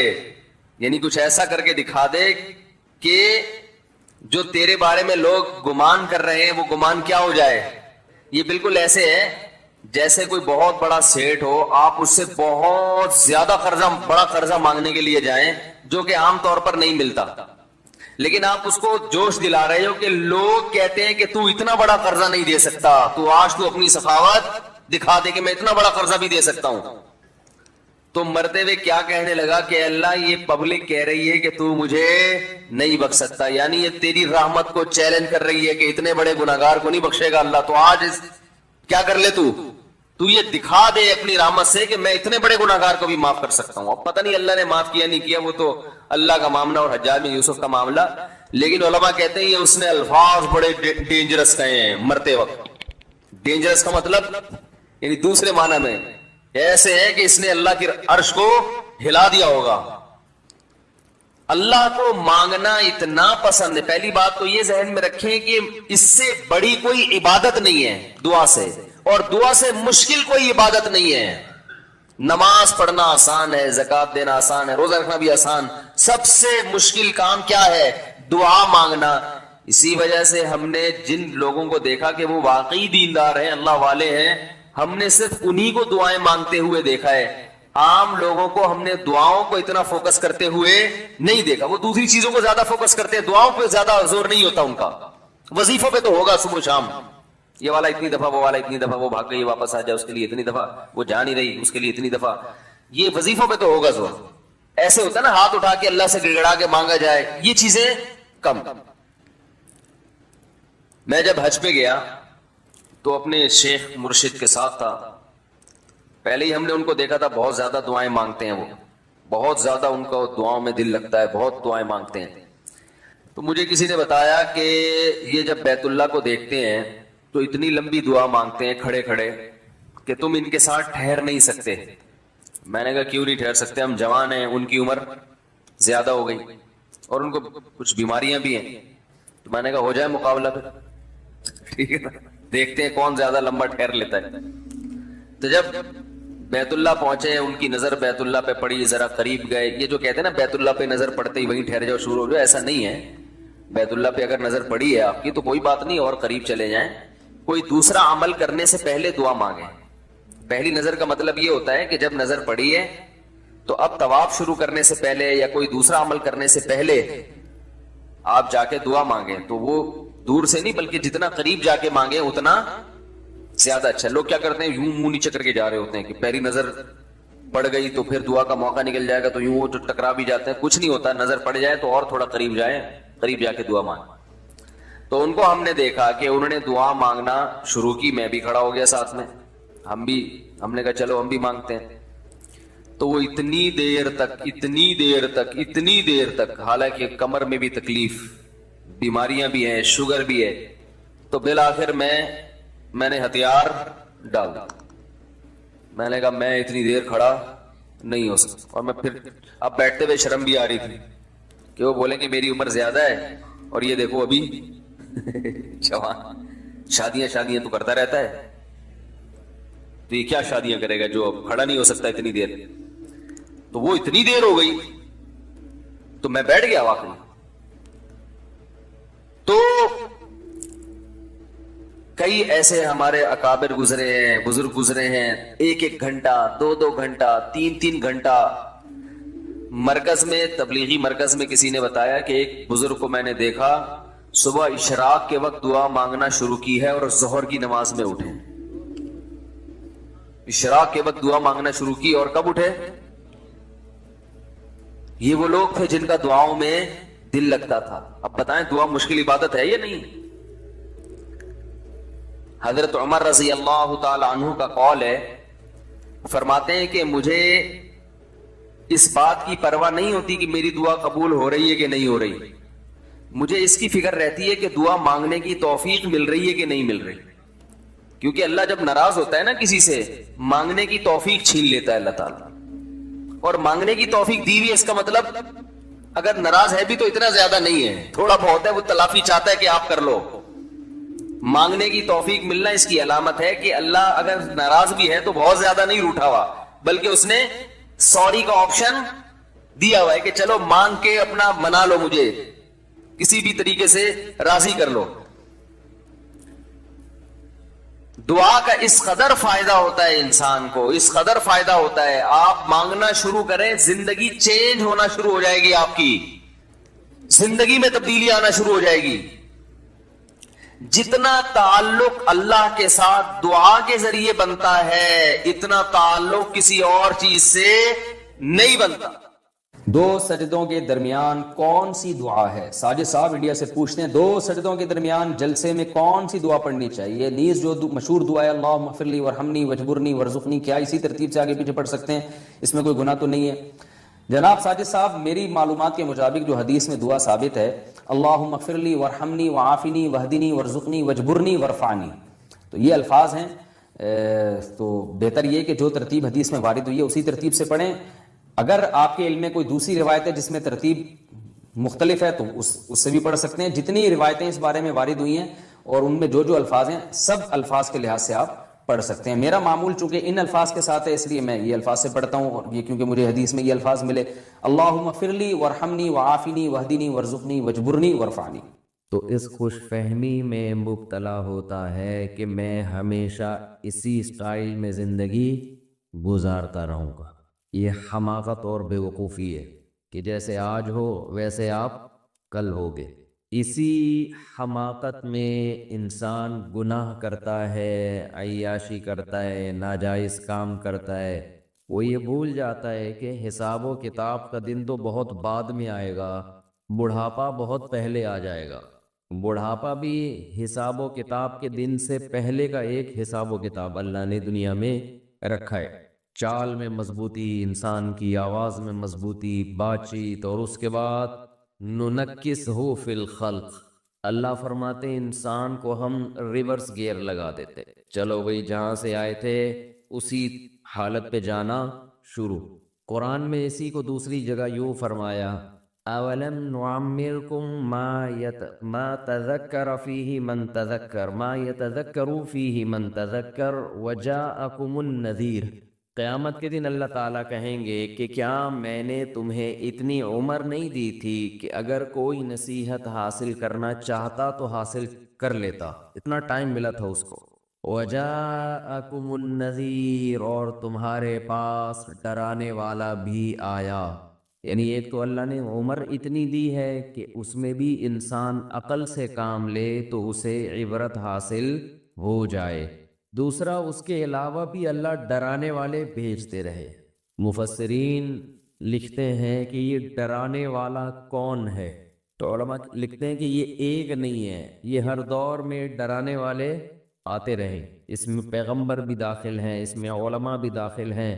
یعنی کچھ ایسا کر کے دکھا دے کہ جو تیرے بارے میں لوگ گمان کر رہے ہیں وہ گمان کیا ہو جائے. یہ بالکل ایسے ہے جیسے کوئی بہت بڑا سیٹ ہو، آپ اس سے بہت زیادہ بڑا قرضہ مانگنے کے لیے جائیں جو کہ عام طور پر نہیں ملتا، لیکن آپ اس کو جوش دلا رہے ہو کہ لوگ کہتے ہیں کہ تو اتنا بڑا قرضہ نہیں دے سکتا، تو آج تو اپنی سخاوت دکھا دے کہ میں اتنا بڑا قرضہ بھی دے سکتا ہوں. تو مرتے ہوئے کیا کہنے لگا کہ اللہ یہ پبلک کہہ رہی ہے کہ تو مجھے نہیں بخش سکتا، یعنی یہ تیری رحمت کو چیلنج کر رہی ہے کہ اتنے بڑے گناہگار کو نہیں بخشے گا اللہ، تو آج کیا کر لے تو یہ دکھا دے اپنی رحمت سے کہ میں اتنے بڑے گناہگار کو بھی معاف کر سکتا ہوں۔ اب پتہ نہیں اللہ نے معاف کیا نہیں کیا، وہ تو اللہ کا معاملہ اور حجاج بن یوسف کا معاملہ، لیکن علماء کہتے ہیں یہ اس نے الفاظ بڑے ڈینجرس کہے ہیں مرتے وقت۔ ڈینجرس کا مطلب یعنی دوسرے معنی میں ایسے ہے کہ اس نے اللہ کی عرش کو ہلا دیا ہوگا۔ اللہ کو مانگنا اتنا پسند ہے، پہلی بات تو یہ ذہن میں رکھیں کہ اس سے بڑی کوئی عبادت نہیں ہے دعا سے، اور دعا سے مشکل کوئی عبادت نہیں ہے۔ نماز پڑھنا آسان ہے، زکوٰۃ دینا آسان ہے، روزہ رکھنا بھی آسان، سب سے مشکل کام کیا ہے؟ دعا مانگنا۔ اسی وجہ سے ہم نے جن لوگوں کو دیکھا کہ وہ واقعی دیندار ہیں، اللہ والے ہیں، ہم نے صرف انہی کو دعائیں مانگتے ہوئے دیکھا ہے۔ عام لوگوں کو ہم نے دعاؤں کو اتنا فوکس کرتے ہوئے نہیں دیکھا، وہ دوسری چیزوں کو زیادہ فوکس کرتے ہیں، دعاؤں پہ زیادہ زور نہیں ہوتا ان کا۔ وظیفوں پہ تو ہوگا صبح شام، یہ والا اتنی دفعہ، وہ والا اتنی دفعہ، وہ بھاگ گئی واپس آ جائے اس کے لیے اتنی دفعہ، وہ جا نہیں رہی اس کے لیے اتنی دفعہ، یہ وظیفوں پہ تو ہوگا زور۔ ایسے ہوتا ہے نا ہاتھ اٹھا کے اللہ سے گڑگڑا کے مانگا جائے، یہ چیزیں کم۔ میں جب حج پہ گیا تو اپنے شیخ مرشد کے ساتھ تھا، پہلے ہی ہم نے ان کو دیکھا تھا بہت زیادہ دعائیں مانگتے ہیں، وہ بہت زیادہ ان کو دعاؤں میں دل لگتا ہے، بہت دعائیں مانگتے ہیں۔ تو مجھے کسی نے بتایا کہ یہ جب بیت اللہ کو دیکھتے ہیں تو اتنی لمبی دعا مانگتے ہیں کھڑے کھڑے کہ تم ان کے ساتھ ٹھہر نہیں سکتے۔ میں نے کہا کیوں نہیں ٹھہر سکتے؟ ہم جوان ہیں، ان کی عمر زیادہ ہو گئی اور ان کو کچھ بیماریاں بھی ہیں، تو میں نے کہا ہو جائے مقابلہ پھر، ٹھیک ہے نا، دیکھتے ہیں کون زیادہ لمبا ٹھہر لیتا ہے۔ تو جب بیت اللہ پہنچے، ان کی نظر بیت اللہ پہ پڑی، ذرا قریب گئے۔ یہ جو کہتے ہیں نا بیت اللہ پہ نظر پڑتے ہی وہیں ٹھہر جاؤ، شروع ہو جاؤ، ایسا نہیں ہے۔ بیت اللہ پہ اگر نظر پڑی ہے آپ کی تو کوئی بات نہیں، اور قریب چلے جائیں۔ کوئی دوسرا عمل کرنے سے پہلے دعا مانگیں۔ پہلی نظر کا مطلب یہ ہوتا ہے کہ جب نظر پڑی ہے تو اب طواف شروع کرنے سے پہلے یا کوئی دوسرا عمل کرنے سے پہلے آپ جا کے دعا مانگیں، تو وہ دور سے نہیں بلکہ جتنا قریب جا کے مانگیں اتنا زیادہ اچھا۔ لوگ کیا کرتے ہیں، یوں منہ نیچے کر کے جا رہے ہوتے ہیں کہ پہلی نظر پڑ گئی تو پھر دعا کا موقع نکل جائے گا، تو یوں وہ ٹکرا بھی جاتے ہیں۔ کچھ نہیں ہوتا، نظر پڑ جائے تو اور تھوڑا قریب جائیں، قریب جا کے دعا مانگیں۔ تو ان کو ہم نے دیکھا کہ انہوں نے دعا مانگنا شروع کی، میں بھی کھڑا ہو گیا ساتھ میں، ہم نے کہا چلو ہم بھی مانگتے ہیں۔ تو وہ اتنی دیر تک حالانکہ کمر میں بھی تکلیف، بیماریاں بھی ہیں، شوگر بھی ہے، تو بالآخر میں نے ہتھیار ڈال دیا۔ میں نے کہا میں اتنی دیر کھڑا نہیں ہو سکتا، اور میں پھر اب بیٹھتے ہوئے شرم بھی آ رہی تھی کہ وہ بولیں کہ میری عمر زیادہ ہے اور یہ دیکھو ابھی جوان، شادیاں تو کرتا رہتا ہے، تو یہ کیا شادیاں کرے گا جو اب کھڑا نہیں ہو سکتا اتنی دیر۔ تو وہ اتنی دیر ہو گئی تو میں بیٹھ گیا واقعی۔ تو کئی ایسے ہمارے اکابر گزرے ہیں، بزرگ گزرے ہیں، 1 گھنٹہ، 2 گھنٹہ، 3 گھنٹہ۔ مرکز میں، تبلیغی مرکز میں کسی نے بتایا کہ ایک بزرگ کو میں نے دیکھا صبح اشراق کے وقت دعا مانگنا شروع کی ہے اور ظہر کی نماز میں اٹھے۔ اشراق کے وقت دعا مانگنا شروع کی اور کب اٹھے؟ یہ وہ لوگ تھے جن کا دعاؤں میں دل لگتا تھا۔ اب بتائیں دعا مشکل عبادت ہے یا نہیں؟ حضرت عمر رضی اللہ تعالی عنہ کا قول ہے، فرماتے ہیں کہ مجھے اس بات کی پرواہ نہیں ہوتی کہ میری دعا قبول ہو رہی ہے کہ نہیں ہو رہی، مجھے اس کی فکر رہتی ہے کہ دعا مانگنے کی توفیق مل رہی ہے کہ نہیں مل رہی۔ کیونکہ اللہ جب ناراض ہوتا ہے نا کسی سے، مانگنے کی توفیق چھین لیتا ہے اللہ تعالیٰ، اور مانگنے کی توفیق دی ہوئی، اس کا مطلب اگر ناراض ہے بھی تو اتنا زیادہ نہیں ہے، تھوڑا بہت ہے، وہ تلافی چاہتا ہے کہ آپ کر لو۔ مانگنے کی توفیق ملنا اس کی علامت ہے کہ اللہ اگر ناراض بھی ہے تو بہت زیادہ نہیں روٹھا ہوا، بلکہ اس نے سوری کا آپشن دیا ہوا ہے کہ چلو مانگ کے اپنا منا لو، مجھے کسی بھی طریقے سے راضی کر لو۔ دعا کا اس قدر فائدہ ہوتا ہے انسان کو، اس قدر فائدہ ہوتا ہے، آپ مانگنا شروع کریں، زندگی چینج ہونا شروع ہو جائے گی، آپ کی زندگی میں تبدیلی آنا شروع ہو جائے گی۔ جتنا تعلق اللہ کے ساتھ دعا کے ذریعے بنتا ہے اتنا تعلق کسی اور چیز سے نہیں بنتا. دو سجدوں کے درمیان کون سی دعا ہے؟ ساجد صاحب انڈیا سے پوچھتے ہیں دو سجدوں کے درمیان جلسے میں کون سی دعا پڑھنی چاہیے؟ نیز جو مشہور دعا ہے اللہم اغفر لی ورحمنی وجبرنی ورزقنی، کیا اسی ترتیب سے آگے پیچھے پڑھ سکتے ہیں؟ اس میں کوئی گناہ تو نہیں ہے؟ جناب ساجد صاحب میری معلومات کے مطابق جو حدیث میں دعا ثابت ہے اللہم اغفر لی ورحمنی وعافنی وہدنی ورزقنی وجبرنی ورفعنی، تو یہ الفاظ ہیں. تو بہتر یہ کہ جو ترتیب حدیث میں وارد ہوئی ہے اسی ترتیب سے پڑھیں. اگر آپ کے علم میں کوئی دوسری روایت ہے جس میں ترتیب مختلف ہے تو اس سے بھی پڑھ سکتے ہیں. جتنی روایتیں اس بارے میں وارد ہوئی ہیں اور ان میں جو الفاظ ہیں سب الفاظ کے لحاظ سے آپ پڑھ سکتے ہیں. میرا معمول چونکہ ان الفاظ کے ساتھ ہے اس لیے میں یہ الفاظ سے پڑھتا ہوں، اور یہ کیونکہ مجھے حدیث میں یہ الفاظ ملے اللہم اغفر لی ورحمنی وعافنی وہدنی ورزقنی وجبرنی ورفعنی. تو اس خوش فہمی میں مبتلا ہوتا ہے کہ میں ہمیشہ اسی سٹائل میں زندگی گزارتا رہوں گا. یہ حماقت اور بے وقوفی ہے کہ جیسے آج ہو ویسے آپ کل ہوگے. اسی حماقت میں انسان گناہ کرتا ہے، عیاشی کرتا ہے، ناجائز کام کرتا ہے. وہ یہ بھول جاتا ہے کہ حساب و کتاب کا دن تو بہت بعد میں آئے گا، بڑھاپا بہت پہلے آ جائے گا. بڑھاپا بھی حساب و کتاب کے دن سے پہلے کا ایک حساب و کتاب اللہ نے دنیا میں رکھا ہے. چال میں مضبوطی، انسان کی آواز میں مضبوطی، بات چیت، اور اس کے بعد ننکسہ فی الخلق. اللہ فرماتے ہیں انسان کو ہم ریورس گیئر لگا دیتے، چلو بھئی جہاں سے آئے تھے اسی حالت پہ جانا شروع. قرآن میں اسی کو دوسری جگہ یوں فرمایا اولم نعمرکم ما تذکر فیہ من تذکر ما یتذکر فیہ من تذکر وجاءکم النذیر. قیامت کے دن اللہ تعالیٰ کہیں گے کہ کیا میں نے تمہیں اتنی عمر نہیں دی تھی کہ اگر کوئی نصیحت حاصل کرنا چاہتا تو حاصل کر لیتا، اتنا ٹائم ملا تھا اس کو. وَجَاءَكُمُ النَّذِيرُ، اور تمہارے پاس ڈرانے والا بھی آیا. یعنی ایک تو اللہ نے عمر اتنی دی ہے کہ اس میں بھی انسان عقل سے کام لے تو اسے عبرت حاصل ہو جائے. دوسرا اس کے علاوہ بھی اللہ ڈرانے والے بھیجتے رہے. مفسرین لکھتے ہیں کہ یہ ڈرانے والا کون ہے؟ تو علماء لکھتے ہیں کہ یہ ایک نہیں ہے، یہ ہر دور میں ڈرانے والے آتے رہے. اس میں پیغمبر بھی داخل ہیں، اس میں علماء بھی داخل ہیں،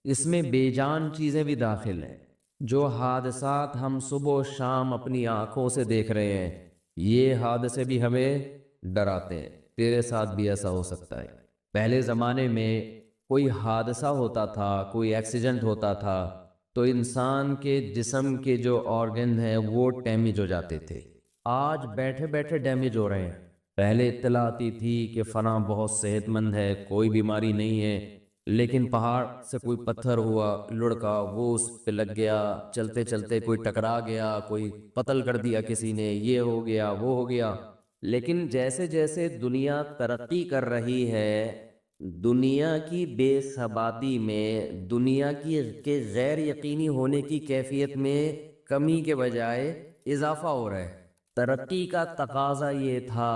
اس میں بے جان چیزیں بھی داخل ہیں. جو حادثات ہم صبح و شام اپنی آنکھوں سے دیکھ رہے ہیں یہ حادثے بھی ہمیں ڈراتے ہیں. تیرے ساتھ بھی ایسا ہو سکتا ہے. پہلے زمانے میں کوئی حادثہ ہوتا تھا، کوئی ایکسیڈنٹ ہوتا تھا تو انسان کے جسم کے جو آرگن ہیں وہ ڈیمیج ہو جاتے تھے. آج بیٹھے بیٹھے ڈیمیج ہو رہے ہیں. پہلے اطلاع آتی تھی کہ فلاں بہت صحت مند ہے، کوئی بیماری نہیں ہے، لیکن پہاڑ سے کوئی پتھر ہوا لڑکا، وہ اس پہ لگ گیا، چلتے چلتے کوئی ٹکرا گیا، کوئی قتل کر دیا کسی نے، یہ ہو گیا وہ ہو گیا. لیکن جیسے جیسے دنیا ترقی کر رہی ہے، دنیا کی بے ثباتی میں، دنیا کے غیر یقینی ہونے کی کیفیت میں کمی کے بجائے اضافہ ہو رہا ہے. ترقی کا تقاضا یہ تھا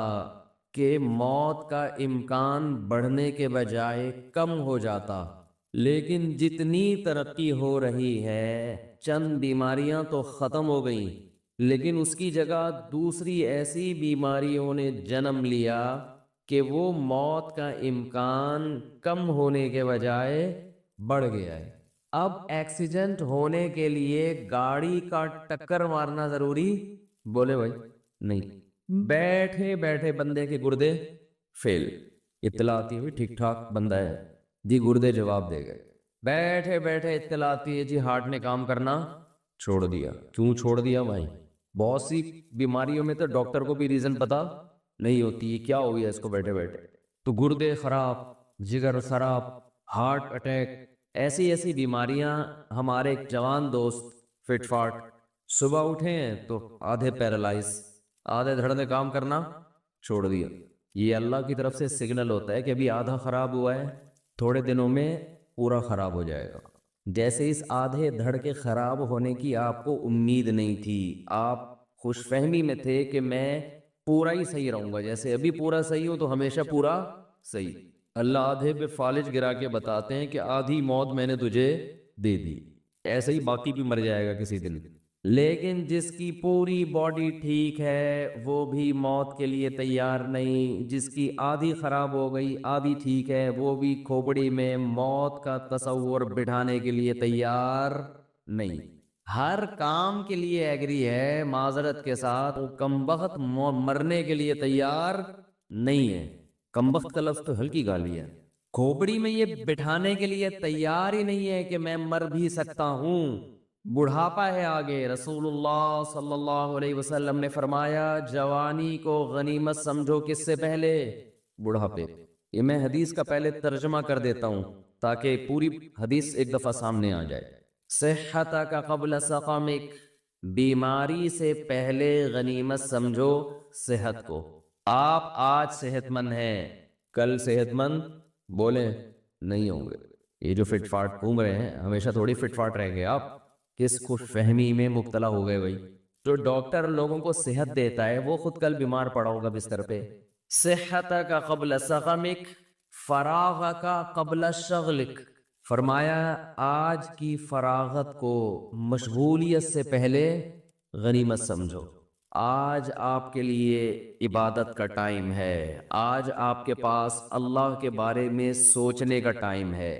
کہ موت کا امکان بڑھنے کے بجائے کم ہو جاتا، لیکن جتنی ترقی ہو رہی ہے چند بیماریاں تو ختم ہو گئیں، لیکن اس کی جگہ دوسری ایسی بیماریوں نے جنم لیا کہ وہ موت کا امکان کم ہونے کے بجائے بڑھ گیا ہے. اب ایکسیڈنٹ ہونے کے لیے گاڑی کا ٹکر مارنا ضروری بولے بھائی نہیں، بیٹھے بیٹھے بندے کے گردے فیل، اطلاع آتی ہوئی ٹھیک ٹھاک بندہ ہے جی، گردے جواب دے گئے. بیٹھے بیٹھے اطلاع آتی ہے جی ہارٹ نے کام کرنا چھوڑ دیا. کیوں چھوڑ دیا بھائی؟ بہت سی بیماریوں میں تو ڈاکٹر کو بھی ریزن پتا نہیں ہوتی ہے کیا ہو گیا اس کو بیٹھے بیٹھے. تو گردے خراب، جگر خراب، ہارٹ اٹیک، ایسی ایسی بیماریاں. ہمارے ایک جوان دوست فٹ فاٹ صبح اٹھے ہیں تو آدھے پیرالائز، آدھے دھڑنے کام کرنا چھوڑ دیا. یہ اللہ کی طرف سے سگنل ہوتا ہے کہ ابھی آدھا خراب ہوا ہے، تھوڑے دنوں میں پورا خراب ہو جائے گا. جیسے اس آدھے دھڑ کے خراب ہونے کی آپ کو امید نہیں تھی، آپ خوش فہمی میں تھے کہ میں پورا ہی صحیح رہوں گا، جیسے ابھی پورا صحیح ہوں تو ہمیشہ پورا صحیح۔ اللہ آدھے پہ فالج گرا کے بتاتے ہیں کہ آدھی موت میں نے تجھے دے دی، ایسے ہی باقی بھی مر جائے گا کسی دن۔ لیکن جس کی پوری باڈی ٹھیک ہے وہ بھی موت کے لیے تیار نہیں، جس کی آدھی خراب ہو گئی آدھی ٹھیک ہے وہ بھی کھوپڑی میں موت کا تصور بٹھانے کے لیے تیار نہیں۔ ہر کام کے لیے ایگری ہے، معذرت کے ساتھ وہ کمبخت مرنے کے لیے تیار نہیں ہے۔ کمبخت کا لفظ تو ہلکی گالی ہے، کھوپڑی میں یہ بٹھانے کے لیے تیار ہی نہیں ہے کہ میں مر بھی سکتا ہوں۔ بڑھاپا ہے آگے، رسول اللہ صلی اللہ علیہ وسلم نے فرمایا جوانی کو غنیمت سمجھو، کس سے پہلے؟ بڑھاپے۔ یہ میں حدیث کا پہلے ترجمہ کر دیتا ہوں تاکہ پوری حدیث ایک دفعہ سامنے آ جائے۔ صحتک قبل سقمک، بیماری سے پہلے غنیمت سمجھو صحت کو۔ آپ آج صحت مند ہیں، کل صحت مند بولیں نہیں ہوں گے۔ یہ جو فٹ فاٹ گھوم رہے ہیں ہمیشہ تھوڑی فٹ فاٹ رہیں گے آپ، کس خوش فہمی میں مبتلا ہو گئے بھائی۔ جو ڈاکٹر لوگوں کو صحت دیتا ہے وہ خود کل بیمار پڑا ہوگا بستر پہ۔ صحتک قبل سقمک، فراغک قبل شغلک، فرمایا آج کی فراغت کو مشغولیت سے پہلے غنیمت سمجھو۔ آج آپ کے لیے عبادت کا ٹائم ہے، آج آپ کے پاس اللہ کے بارے میں سوچنے کا ٹائم ہے،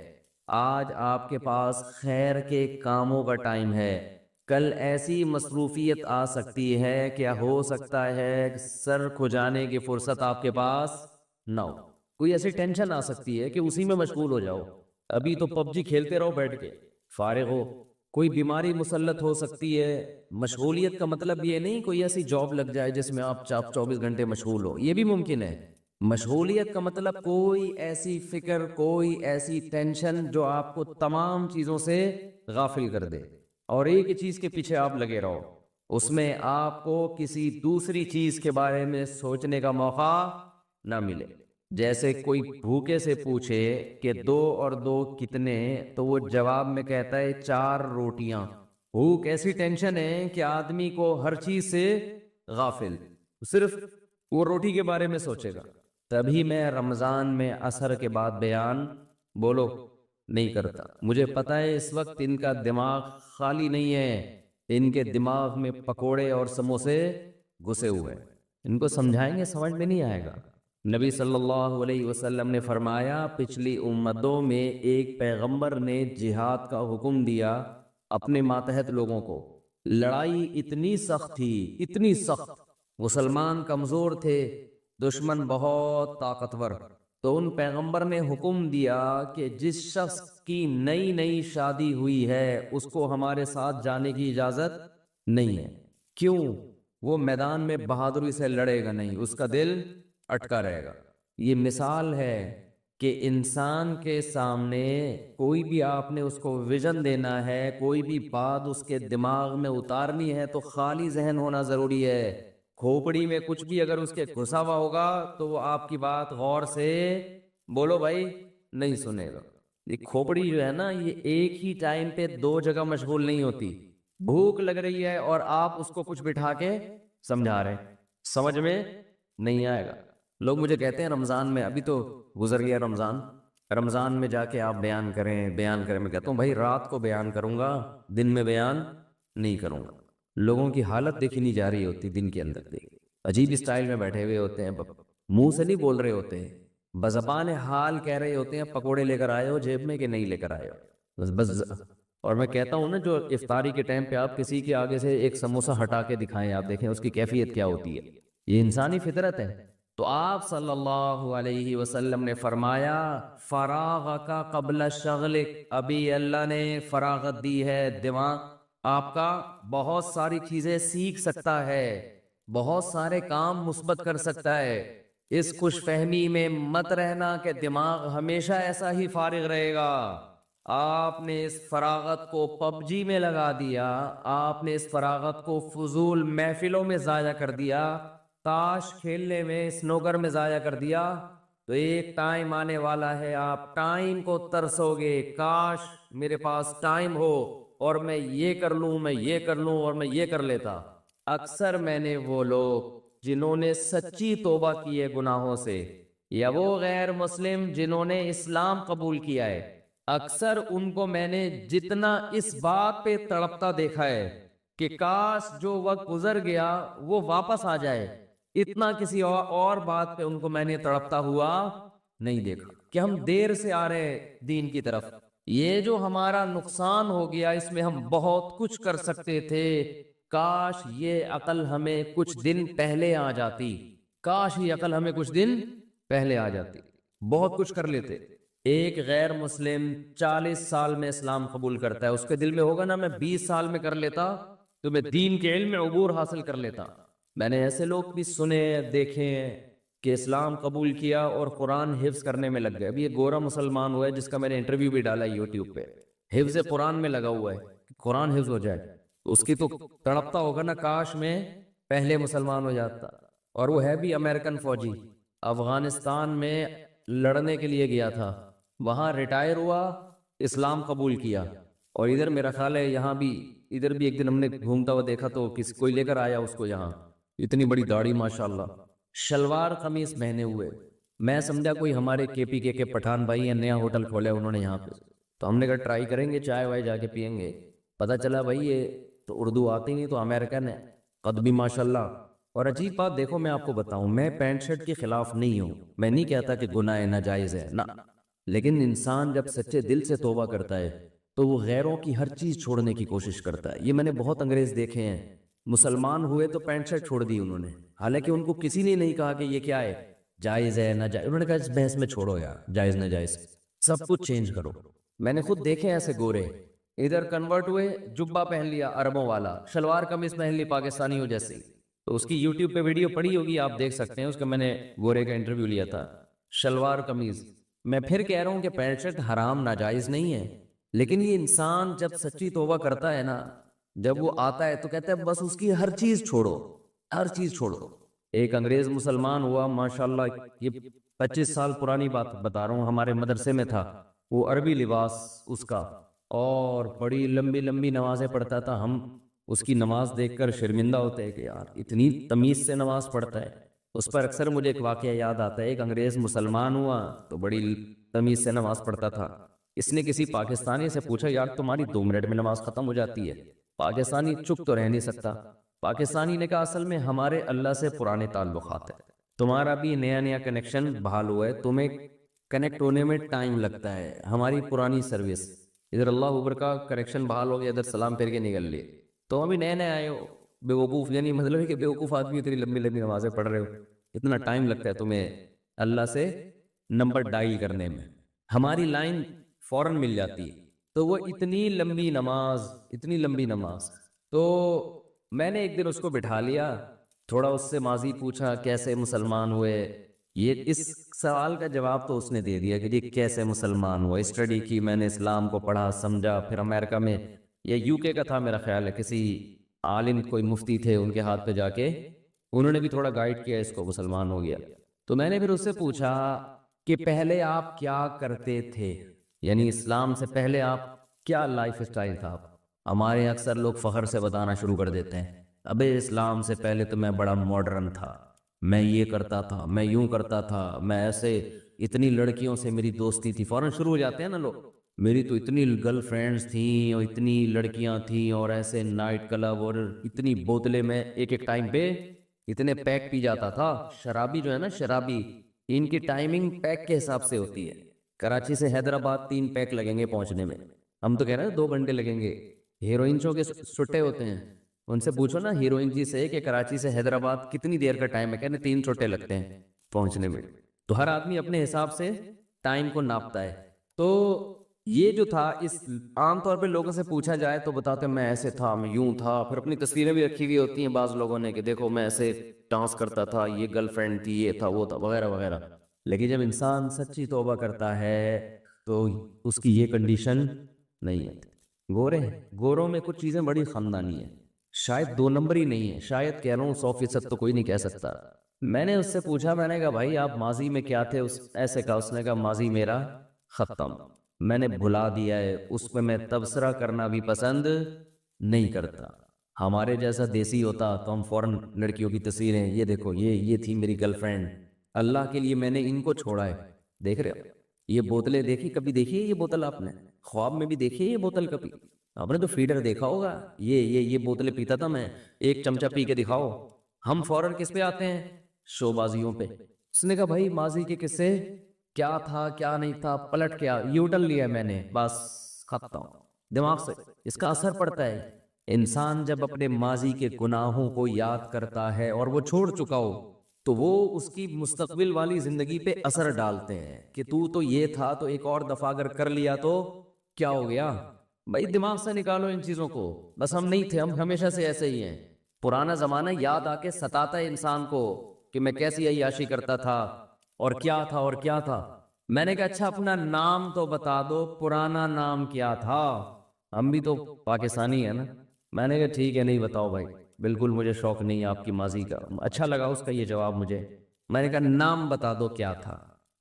آج آپ کے پاس خیر کے کاموں کا ٹائم ہے۔ کل ایسی مصروفیت آ سکتی ہے، کیا ہو سکتا ہے سر کھجانے کی فرصت آپ کے پاس نہ ہو، کوئی ایسی ٹینشن آ سکتی ہے کہ اسی میں مشغول ہو جاؤ۔ ابھی تو پب جی کھیلتے رہو بیٹھ کے، فارغ ہو۔ کوئی بیماری مسلط ہو سکتی ہے۔ مشغولیت کا مطلب یہ نہیں کوئی ایسی جاب لگ جائے جس میں آپ 24 گھنٹے مشغول ہو، یہ بھی ممکن ہے۔ مشغولیت کا مطلب کوئی ایسی فکر، کوئی ایسی ٹینشن جو آپ کو تمام چیزوں سے غافل کر دے اور ایک ہی چیز کے پیچھے آپ لگے رہو، اس میں آپ کو کسی دوسری چیز کے بارے میں سوچنے کا موقع نہ ملے۔ جیسے کوئی بھوکے سے پوچھے کہ 2 اور 2 کتنے، تو وہ جواب میں کہتا ہے 4 روٹیاں۔ بھوک ایسی ٹینشن ہے کہ آدمی کو ہر چیز سے غافل، صرف وہ روٹی کے بارے میں سوچے گا۔ تبھی میں رمضان میں عصر کے بعد بیان بولو نہیں کرتا، مجھے پتا ہے اس وقت ان کا دماغ خالی نہیں ہے، ان کے دماغ میں پکوڑے اور سموسے گھسے ہوئے ہیں، ان کو سمجھائیں گے سمجھ میں نہیں آئے گا۔ نبی صلی اللہ علیہ وسلم نے فرمایا پچھلی امتوں میں ایک پیغمبر نے جہاد کا حکم دیا اپنے ماتحت لوگوں کو۔ لڑائی اتنی سخت تھی، اتنی سخت، مسلمان کمزور تھے، دشمن بہت طاقتور، تو ان پیغمبر نے حکم دیا کہ جس شخص کی نئی نئی شادی ہوئی ہے اس کو ہمارے ساتھ جانے کی اجازت نہیں ہے۔ کیوں؟ وہ میدان میں بہادری سے لڑے گا نہیں، اس کا دل اٹکا رہے گا۔ یہ مثال ہے کہ انسان کے سامنے کوئی بھی آپ نے اس کو ویژن دینا ہے، کوئی بھی بات اس کے دماغ میں اتارنی ہے تو خالی ذہن ہونا ضروری ہے۔ کھوپڑی میں کچھ بھی اگر اس کے گھسا ہوا ہوگا تو وہ آپ کی بات غور سے بولو بھائی نہیں سنے گا۔ یہ کھوپڑی جو ہے نا، یہ ایک ہی ٹائم پہ 2 جگہ مشغول نہیں ہوتی۔ بھوک لگ رہی ہے اور آپ اس کو کچھ بٹھا کے سمجھا رہے ہیں، سمجھ میں نہیں آئے گا۔ لوگ مجھے کہتے ہیں رمضان میں، ابھی تو گزر گیا رمضان میں جا کے آپ بیان کریں۔ میں کہتا ہوں بھائی رات کو بیان کروں گا، دن میں بیان نہیں کروں گا۔ لوگوں کی حالت دیکھی نہیں جا رہی ہوتی، دن کے اندر دیکھ عجیب اسٹائل میں بیٹھے ہوئے ہوتے ہیں، منہ سے نہیں بول رہے ہوتے ہیں، بزبان حال کہہ رہے ہوتے ہیں پکوڑے لے کر آئے ہو جیب میں کہ نہیں لے کر آئے ہو، بس۔ اور میں کہتا ہوں نا، جو افطاری کے ٹائم پہ آپ کسی کے آگے سے ایک سموسہ ہٹا کے دکھائیں، آپ دیکھیں اس کی کیفیت کیا ہوتی ہے، یہ انسانی فطرت ہے۔ تو آپ صلی اللہ علیہ وسلم نے فرمایا فراغک قبل شغلک، ابھی اللہ نے فراغت دی ہے، دماغ آپ کا بہت ساری چیزیں سیکھ سکتا ہے، بہت سارے کام مثبت کر سکتا ہے۔ اس خوش فہمی میں مت رہنا کہ دماغ ہمیشہ ایسا ہی فارغ رہے گا۔ آپ نے اس فراغت کو پب جی میں لگا دیا، آپ نے اس فراغت کو فضول محفلوں میں ضائع کر دیا، تاش کھیلنے میں، سنوکر میں ضائع کر دیا، تو ایک ٹائم آنے والا ہے آپ ٹائم کو ترسو گے، کاش میرے پاس ٹائم ہو اور میں یہ کر لوں، میں یہ کر لوں اور میں یہ کر لیتا۔ اکثر میں نے وہ لوگ جنہوں نے سچی توبہ کی ہے گناہوں سے، یا وہ غیر مسلم جنہوں نے اسلام قبول کیا ہے، اکثر ان کو میں نے جتنا اس بات پہ تڑپتا دیکھا ہے کہ کاش جو وقت گزر گیا وہ واپس آ جائے، اتنا کسی اور بات پہ ان کو میں نے تڑپتا ہوا نہیں دیکھا کہ ہم دیر سے آ رہے دین کی طرف۔ یہ جو ہمارا نقصان ہو گیا، اس میں ہم بہت کچھ کر سکتے تھے، کاش یہ عقل ہمیں کچھ دن پہلے آ جاتی، کاش یہ عقل ہمیں کچھ دن پہلے آ جاتی، بہت کچھ کر لیتے۔ ایک غیر مسلم 40 سال میں اسلام قبول کرتا ہے، اس کے دل میں ہوگا نا میں 20 سال میں کر لیتا تو میں دین کے علم میں عبور حاصل کر لیتا۔ میں نے ایسے لوگ بھی سنے دیکھے ہیں کہ اسلام قبول کیا اور قرآن حفظ کرنے میں لگ گئے۔ ابھی ایک گورا مسلمان ہوا ہے جس کا میں نے انٹرویو بھی ڈالا یوٹیوب پہ، حفظ قرآن میں لگا ہوا ہے کہ قرآن حفظ ہو جائے، اس کی تو تڑپتا ہوگا نا کاش میں پہلے مسلمان ہو جاتا۔ اور وہ ہے بھی امریکن فوجی، افغانستان میں لڑنے کے لیے گیا تھا، وہاں ریٹائر ہوا، اسلام قبول کیا، اور ادھر میرا خیال ہے یہاں بھی، ادھر بھی ایک دن ہم نے گھومتا ہوا دیکھا تو کوئی لے کر آیا اس کو، یہاں اتنی بڑی داڑھی ماشاءاللہ، شلوار قمیص پہنے ہوئے۔ میں سمجھا کوئی ہمارے کے پی کے پٹھان بھائی ہیں، نیا ہوٹل کھولا انہوں نے یہاں پہ، تو ہم نے کہا ٹرائی کریں گے، چائے وائے جا کے پیئیں گے۔ پتہ چلا بھائی یہ تو اردو آتی نہیں، تو امریکن ہے، قد بھی ماشاءاللہ۔ اور عجیب بات دیکھو، میں آپ کو بتاؤں، میں پینٹ شرٹ کے خلاف نہیں ہوں، میں نہیں کہتا کہ گناہ ناجائز ہے، نہ، لیکن انسان جب سچے دل سے توبہ کرتا ہے تو وہ غیروں کی ہر چیز چھوڑنے کی کوشش کرتا ہے۔ یہ میں نے بہت انگریز دیکھے ہیں، مسلمان ہوئے تو پینٹ شرٹ چھوڑ دی انہوں نے، حالانکہ ان کو کسی نے نہیں کہا کہ یہ کیا ہے، جائز ہے ناجائز، انہوں نے کہا اس بحث میں چھوڑو یار، جائز ناجائز سب کچھ چینج کرو۔ میں نے خود دیکھے ایسے گورے، ادھر کنورٹ ہوئے، جبہ پہن لیا عربوں والا، شلوار قمیص پہن لی پاکستانیوں جیسی، تو اس کی یوٹیوب پہ ویڈیو پڑی ہوگی، آپ دیکھ سکتے ہیں، اس کا میں نے گورے کا انٹرویو لیا تھا، شلوار قمیض۔ میں پھر کہہ رہا ہوں کہ پینٹ شرٹ حرام ناجائز نہیں ہے، لیکن یہ انسان جب سچی توبہ کرتا ہے نا، جب وہ آتا ہے تو کہتا ہے بس اس کی ہر چیز چھوڑو، ہر چیز چھوڑو۔ ایک انگریز مسلمان ہوا ماشاءاللہ، یہ 25 سال پرانی بات بتا رہا ہوں، ہمارے مدرسے میں تھا، وہ عربی لباس اس کا، اور بڑی لمبی لمبی نمازیں پڑھتا تھا، ہم اس کی نماز دیکھ کر شرمندہ ہوتے ہیں کہ یار اتنی تمیز سے نماز پڑھتا ہے۔ اس پر اکثر مجھے ایک واقعہ یاد آتا ہے، ایک انگریز مسلمان ہوا تو بڑی تمیز سے نماز پڑھتا تھا، اس نے کسی پاکستانی سے پوچھا یار تمہاری 2 منٹ میں نماز ختم ہو جاتی ہے؟ پاکستانی چپ تو رہ نہیں سکتا، پاکستانی نے کہا اصل میں ہمارے اللہ سے پرانے تعلقات ہیں، تمہارا بھی نیا نیا کنیکشن بحال ہوا ہے، تمہیں کنیکٹ ہونے میں ٹائم لگتا ہے، ہماری پرانی سروس، ادھر اللہ اوبر کا کنیکشن بحال ہو گیا، ادھر سلام پھیر کے نکل لیے، تو ابھی نئے نئے آئے ہو، بے وقوف، یعنی مطلب ہے کہ بے وقوف آدمی اتنی لمبی لمبی نمازیں پڑھ رہے ہو، اتنا ٹائم لگتا ہے تمہیں اللہ سے نمبر ڈائل کرنے میں، ہماری لائن فوراً مل جاتی ہے، تو وہ اتنی لمبی نماز، اتنی لمبی نماز۔ تو میں نے ایک دن اس کو بٹھا لیا، تھوڑا اس سے ماضی پوچھا، کیسے مسلمان ہوئے، یہ اس سوال کا جواب تو اس نے دے دیا کہ جی کیسے مسلمان ہوا، اسٹڈی کی میں نے، اسلام کو پڑھا سمجھا، پھر امریکہ میں یا یو کے کا تھا میرا خیال ہے، کسی عالم کوئی مفتی تھے ان کے ہاتھ پہ جا کے انہوں نے بھی تھوڑا گائیڈ کیا، اس کو مسلمان ہو گیا۔ تو میں نے پھر اس سے پوچھا کہ پہلے آپ کیا کرتے تھے، یعنی اسلام سے پہلے آپ کیا لائف اسٹائل تھا؟ ہمارے اکثر لوگ فخر سے بتانا شروع کر دیتے ہیں، ابے اسلام سے پہلے تو میں بڑا ماڈرن تھا، میں یہ کرتا تھا، میں یوں کرتا تھا، میں ایسے، اتنی لڑکیوں سے میری دوستی تھی، فوراً شروع ہو جاتے ہیں نا لوگ، میری تو اتنی گرل فرینڈز تھیں اور اتنی لڑکیاں تھیں اور ایسے نائٹ کلب اور اتنی بوتلیں، میں ایک ایک ٹائم پہ اتنے پیک پی جاتا تھا۔ شرابی جو ہے نا، شرابی، ان کی ٹائمنگ پیک کے حساب سے ہوتی ہے، کراچی سے حیدرآباد 3 پیک لگیں گے پہنچنے میں، ہم تو کہہ رہے ہیں 2 گھنٹے لگیں گے۔ ہیروئن شو کے سٹے ہوتے ہیں، ان سے پوچھو نا ہیروئن جی سے کہ کراچی سے حیدرآباد کتنی دیر کا ٹائم ہے، کہنے 3 چھوٹے لگتے ہیں پہنچنے میں۔ تو ہر آدمی اپنے حساب سے ٹائم کو ناپتا ہے۔ تو یہ جو تھا، اس عام طور پہ لوگوں سے پوچھا جائے تو بتاتے ہیں میں ایسے تھا، میں یوں تھا، پھر اپنی تصویریں بھی رکھی ہوئی ہوتی ہیں بعض لوگوں نے کہ دیکھو میں ایسے ڈانس کرتا تھا، یہ گرل فرینڈ تھی، یہ تھا وہ تھا، وغیرہ وغیرہ۔ لیکن جب انسان سچی توبہ کرتا ہے تو اس کی یہ کنڈیشن نہیں ہے۔ گورے ہیں، گوروں میں کچھ چیزیں بڑی خاندانی ہیں، شاید 2 نمبر ہی نہیں ہے، شاید کہہ رہا ہوں 100% تو کوئی نہیں کہہ سکتا۔ میں نے اس سے پوچھا، میں نے کہا بھائی آپ ماضی میں کیا تھے؟ ایسے کہا، اس نے کہا ماضی میرا ختم، میں نے بھلا دیا ہے، اس پہ میں تبصرہ کرنا بھی پسند نہیں کرتا۔ ہمارے جیسا دیسی ہوتا تو ہم فوراً لڑکیوں کی تصویریں، یہ دیکھو یہ تھی میری گرل فرینڈ، اللہ کے لیے میں نے ان کو چھوڑا ہے. دیکھ رہے ہو یہ بوتلیں دیکھی، کبھی دیکھی ہے یہ بوتل آپ نے؟ خواب میں بھی دیکھی ہے یہ بوتل کبھی؟ آپ نے تو فیڈر دیکھا ہوگا. یہ بوتلیں پیتا تھا میں، ایک چمچہ پی کے دکھاؤ. ہم فوراً کس پہ آتے ہیں؟ شو بازیوں پہ. اس نے کہا بھائی ماضی کے قصے کیا تھا کیا نہیں تھا، پلٹ کیا یوٹن لیا میں نے، بس ختم. دماغ سے اس کا اثر پڑتا ہے. انسان جب اپنے ماضی کے گناہوں کو یاد کرتا ہے اور وہ چھوڑ چکا ہو تو وہ اس کی مستقبل والی زندگی پہ اثر ڈالتے ہیں کہ تو یہ تھا تو ایک اور دفعہ اگر کر لیا تو کیا ہو گیا. بھائی دماغ سے نکالو ان چیزوں کو. بس ہم نہیں تھے، ہم ہمیشہ سے ایسے ہی ہیں. پرانا زمانہ یاد آ کے ستاتا ہے انسان کو کہ میں کیسی عیاشی کرتا تھا اور کیا تھا اور کیا تھا. میں نے کہا اچھا اپنا نام تو بتا دو، پرانا نام کیا تھا؟ ہم بھی تو پاکستانی ہیں نا. میں نے کہا ٹھیک ہے نہیں بتاؤ بھائی، بالکل مجھے شوق نہیں آپ کی ماضی کا. اچھا لگا اس کا یہ جواب مجھے. میں نے کہا نام بتا دو کیا تھا؟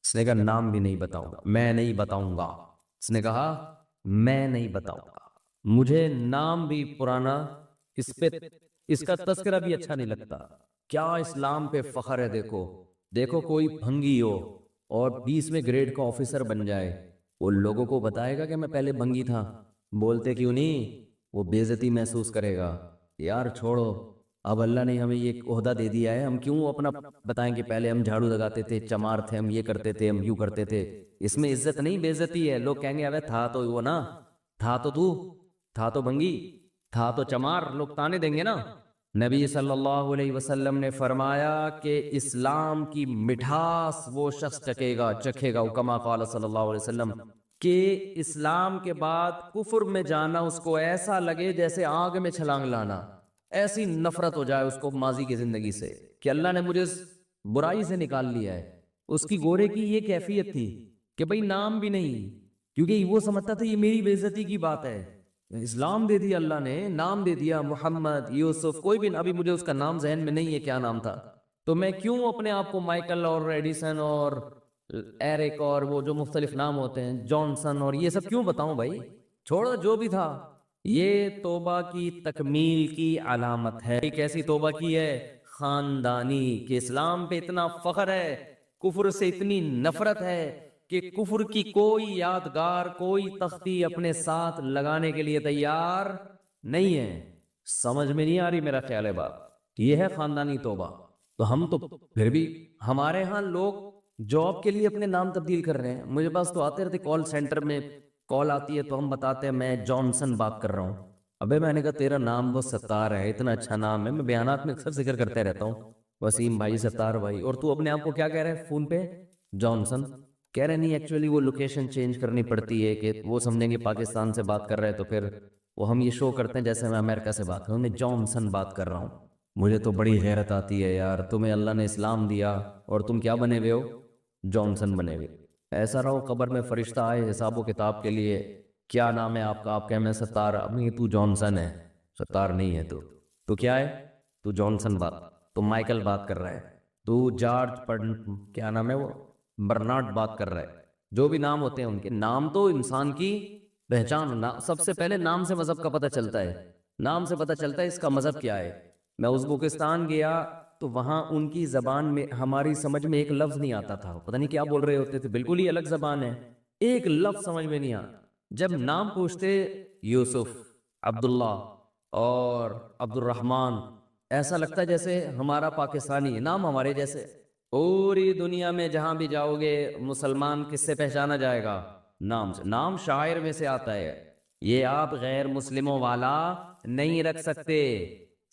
اس نے کہا نام بھی نہیں بتاؤں گا، میں نہیں بتاؤں گا. اس نے کہا میں نہیں بتاؤں گا، مجھے نام بھی پرانا اس کا تذکرہ بھی اچھا نہیں لگتا. کیا اسلام پہ فخر ہے. دیکھو کوئی بھنگی ہو اور 20ویں گریڈ کا آفیسر بن جائے، وہ لوگوں کو بتائے گا کہ میں پہلے بھنگی تھا؟ بولتے کیوں نہیں؟ وہ بے عزتی محسوس کرے گا. یار چھوڑو، اب اللہ نے ہمیں یہ عہدہ دے دیا ہے، ہم کیوں اپنا بتائیں کہ پہلے ہم جھاڑو لگاتے تھے، چمار تھے، ہم یہ کرتے تھے، ہم یوں کرتے تھے. اس میں عزت نہیں بے عزتی ہے. لوگ کہیں گے ابے تھا تو وہ نا، تھا تو بھنگی، تھا تو چمار، لوگ تانے دیں گے نا. نبی صلی اللہ علیہ وسلم نے فرمایا کہ اسلام کی مٹھاس وہ شخص چکھے گا کما قال صلی اللہ علیہ وسلم، کہ اسلام کے بعد کفر میں جانا اس کو ایسا لگے جیسے آگ میں چھلانگ لانا. ایسی نفرت ہو جائے اس کو ماضی کی زندگی سے کہ اللہ نے مجھے اس برائی سے نکال لیا ہے. اس کی گورے کی یہ کیفیت تھی کہ بھئی نام بھی نہیں، کیونکہ وہ سمجھتا تھا یہ میری بے عزتی کی بات ہے. اسلام دے دیا اللہ نے، نام دے دیا محمد، یوسف، کوئی بھی، ابھی مجھے اس کا نام ذہن میں نہیں ہے کیا نام تھا. تو میں کیوں اپنے آپ کو مائیکل اور ایڈیسن اور ایرک اور وہ جو مختلف نام ہوتے ہیں، جانسن اور یہ سب کیوں بتاؤں بھائی؟ چھوڑو جو بھی تھا. یہ توبہ کی تکمیل کی علامت ہے. کیسی توبہ کی ہے؟ خاندانی. کہ اسلام پہ اتنا فخر ہے، کفر سے اتنی نفرت ہے کہ کفر کی کوئی یادگار، کوئی تختی اپنے ساتھ لگانے کے لیے تیار نہیں ہے. سمجھ میں نہیں آ رہی میرا خیال ہے بات. یہ ہے خاندانی توبہ. تو ہم تو پھر بھی ہمارے ہاں لوگ جاب کے لیے اپنے نام تبدیل کر رہے ہیں. مجھے پاس تو آتے رہتے کال سینٹر میں، کال آتی ہے تو ہم بتاتے ہیں میں جانسن بات کر رہا ہوں. ابے میں نے کہا تیرا نام وہ ستار ہے، اتنا اچھا نام ہے، میں بیانات میں اکثر ذکر کرتے رہتا ہوں، وسیم بھائی، ستار بھائی، اور تو اپنے آپ کو کیا کہہ رہے فون پہ؟ جانسن. کہہ رہے نہیں، ایکچولی وہ لوکیشن چینج کرنی پڑتی ہے کہ وہ سمجھیں گے پاکستان سے بات کر رہے تو پھر وہ ہم یہ شو کرتے ہیں جیسے میں امریکہ سے بات کر رہا ہوں، میں جانسن بات کر رہا ہوں. مجھے تو بڑی غیرت آتی ہے یار، تمہیں اللہ نے اسلام دیا اور تم کیا بنے ہوئے ہو؟ جانسن بنے ہوئے. ایسا رہو قبر میں فرشتہ آئے حساب و کتاب کے لیے، کیا نام ہے آپ کا؟ آپ کہیں میں ستار. امی تو جانسن ہے، ستار نہیں ہے. تو کیا ہے؟ تو جانسن بات، تو مائیکل بات کر رہا ہے، تو جارج کیا نام ہے وہ، برنارڈ بات کر رہا ہے. جو بھی نام ہوتے ہیں ان کے نام تو انسان کی پہچان. سب سے پہلے نام سے مذہب کا پتہ چلتا ہے، نام سے پتہ چلتا ہے اس کا مذہب کیا ہے. میں ازبکستان گیا تو وہاں ان کی زبان میں ہماری سمجھ میں ایک لفظ نہیں آتا تھا، پتہ نہیں کیا بول رہے ہوتے تھے، بالکل ہی الگ زبان ہے، ایک لفظ سمجھ میں نہیں آتا. جب نام پوچھتے یوسف، عبداللہ اور عبد الرحمن، ایسا لگتا ہے جیسے ہمارا پاکستانی ہے، نام ہمارے جیسے. پوری دنیا میں جہاں بھی جاؤ گے مسلمان کس سے پہچانا جائے گا؟ نام سے. نام شاعر میں سے آتا ہے، یہ آپ غیر مسلموں والا نہیں رکھ سکتے.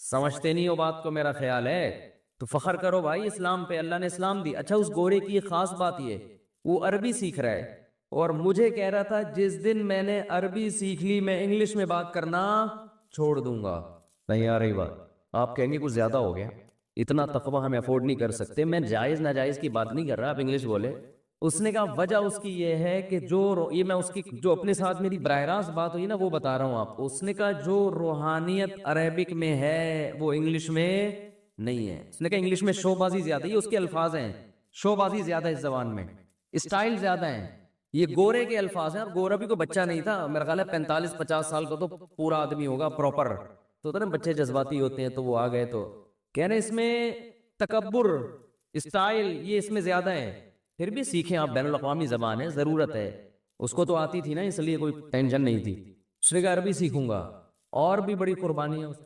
سمجھتے نہیں ہو بات کو، میرا خیال ہے. تو فخر کرو بھائی اسلام پہ، اللہ نے اسلام دی. اچھا اس گورے کی خاص بات یہ، وہ عربی سیکھ رہا ہے اور مجھے کہہ رہا تھا جس دن میں نے عربی سیکھ لی میں انگلش میں بات کرنا چھوڑ دوں گا. نہیں آ رہی بات؟ آپ کہیں گے کچھ زیادہ ہو گیا، اتنا تقوی ہم افورڈ نہیں کر سکتے. میں جائز ناجائز کی بات نہیں کر رہا، آپ انگلش بولے. اس نے کہا وجہ اس کی یہ ہے کہ یہ میں اس کی جو اپنے ساتھ میری براہ راست بات ہوئی نا وہ بتا رہا ہوں آپ کو. اس نے کہا جو روحانیت عربک میں ہے وہ انگلش میں نہیں ہے. اس نے کہا انگلش میں شو بازی زیادہ، یہ اس کے الفاظ ہیں، شو بازی زیادہ اس زبان میں، اسٹائل زیادہ ہیں. یہ گورے کے الفاظ ہیں، اور گورا بھی کوئی بچہ نہیں تھا، میرا خیال ہے 45-50 سال کا تو پورا آدمی ہوگا پراپر. تو ہوتا ہے نا بچے جذباتی ہوتے ہیں، تو وہ آ گئے تو کہہ رہے اس میں تکبر اسٹائل یہ اس میں زیادہ ہے، پھر بھی سیکھیں آپ، بین الاقوامی زبان ہے، ضرورت ہے۔ اس کو تو آتی تھی نا، اس لیے کوئی ٹینشن نہیں تھی، اس نے کہا عربی سیکھوں گا، اور بھی بڑی قربانی ہے اس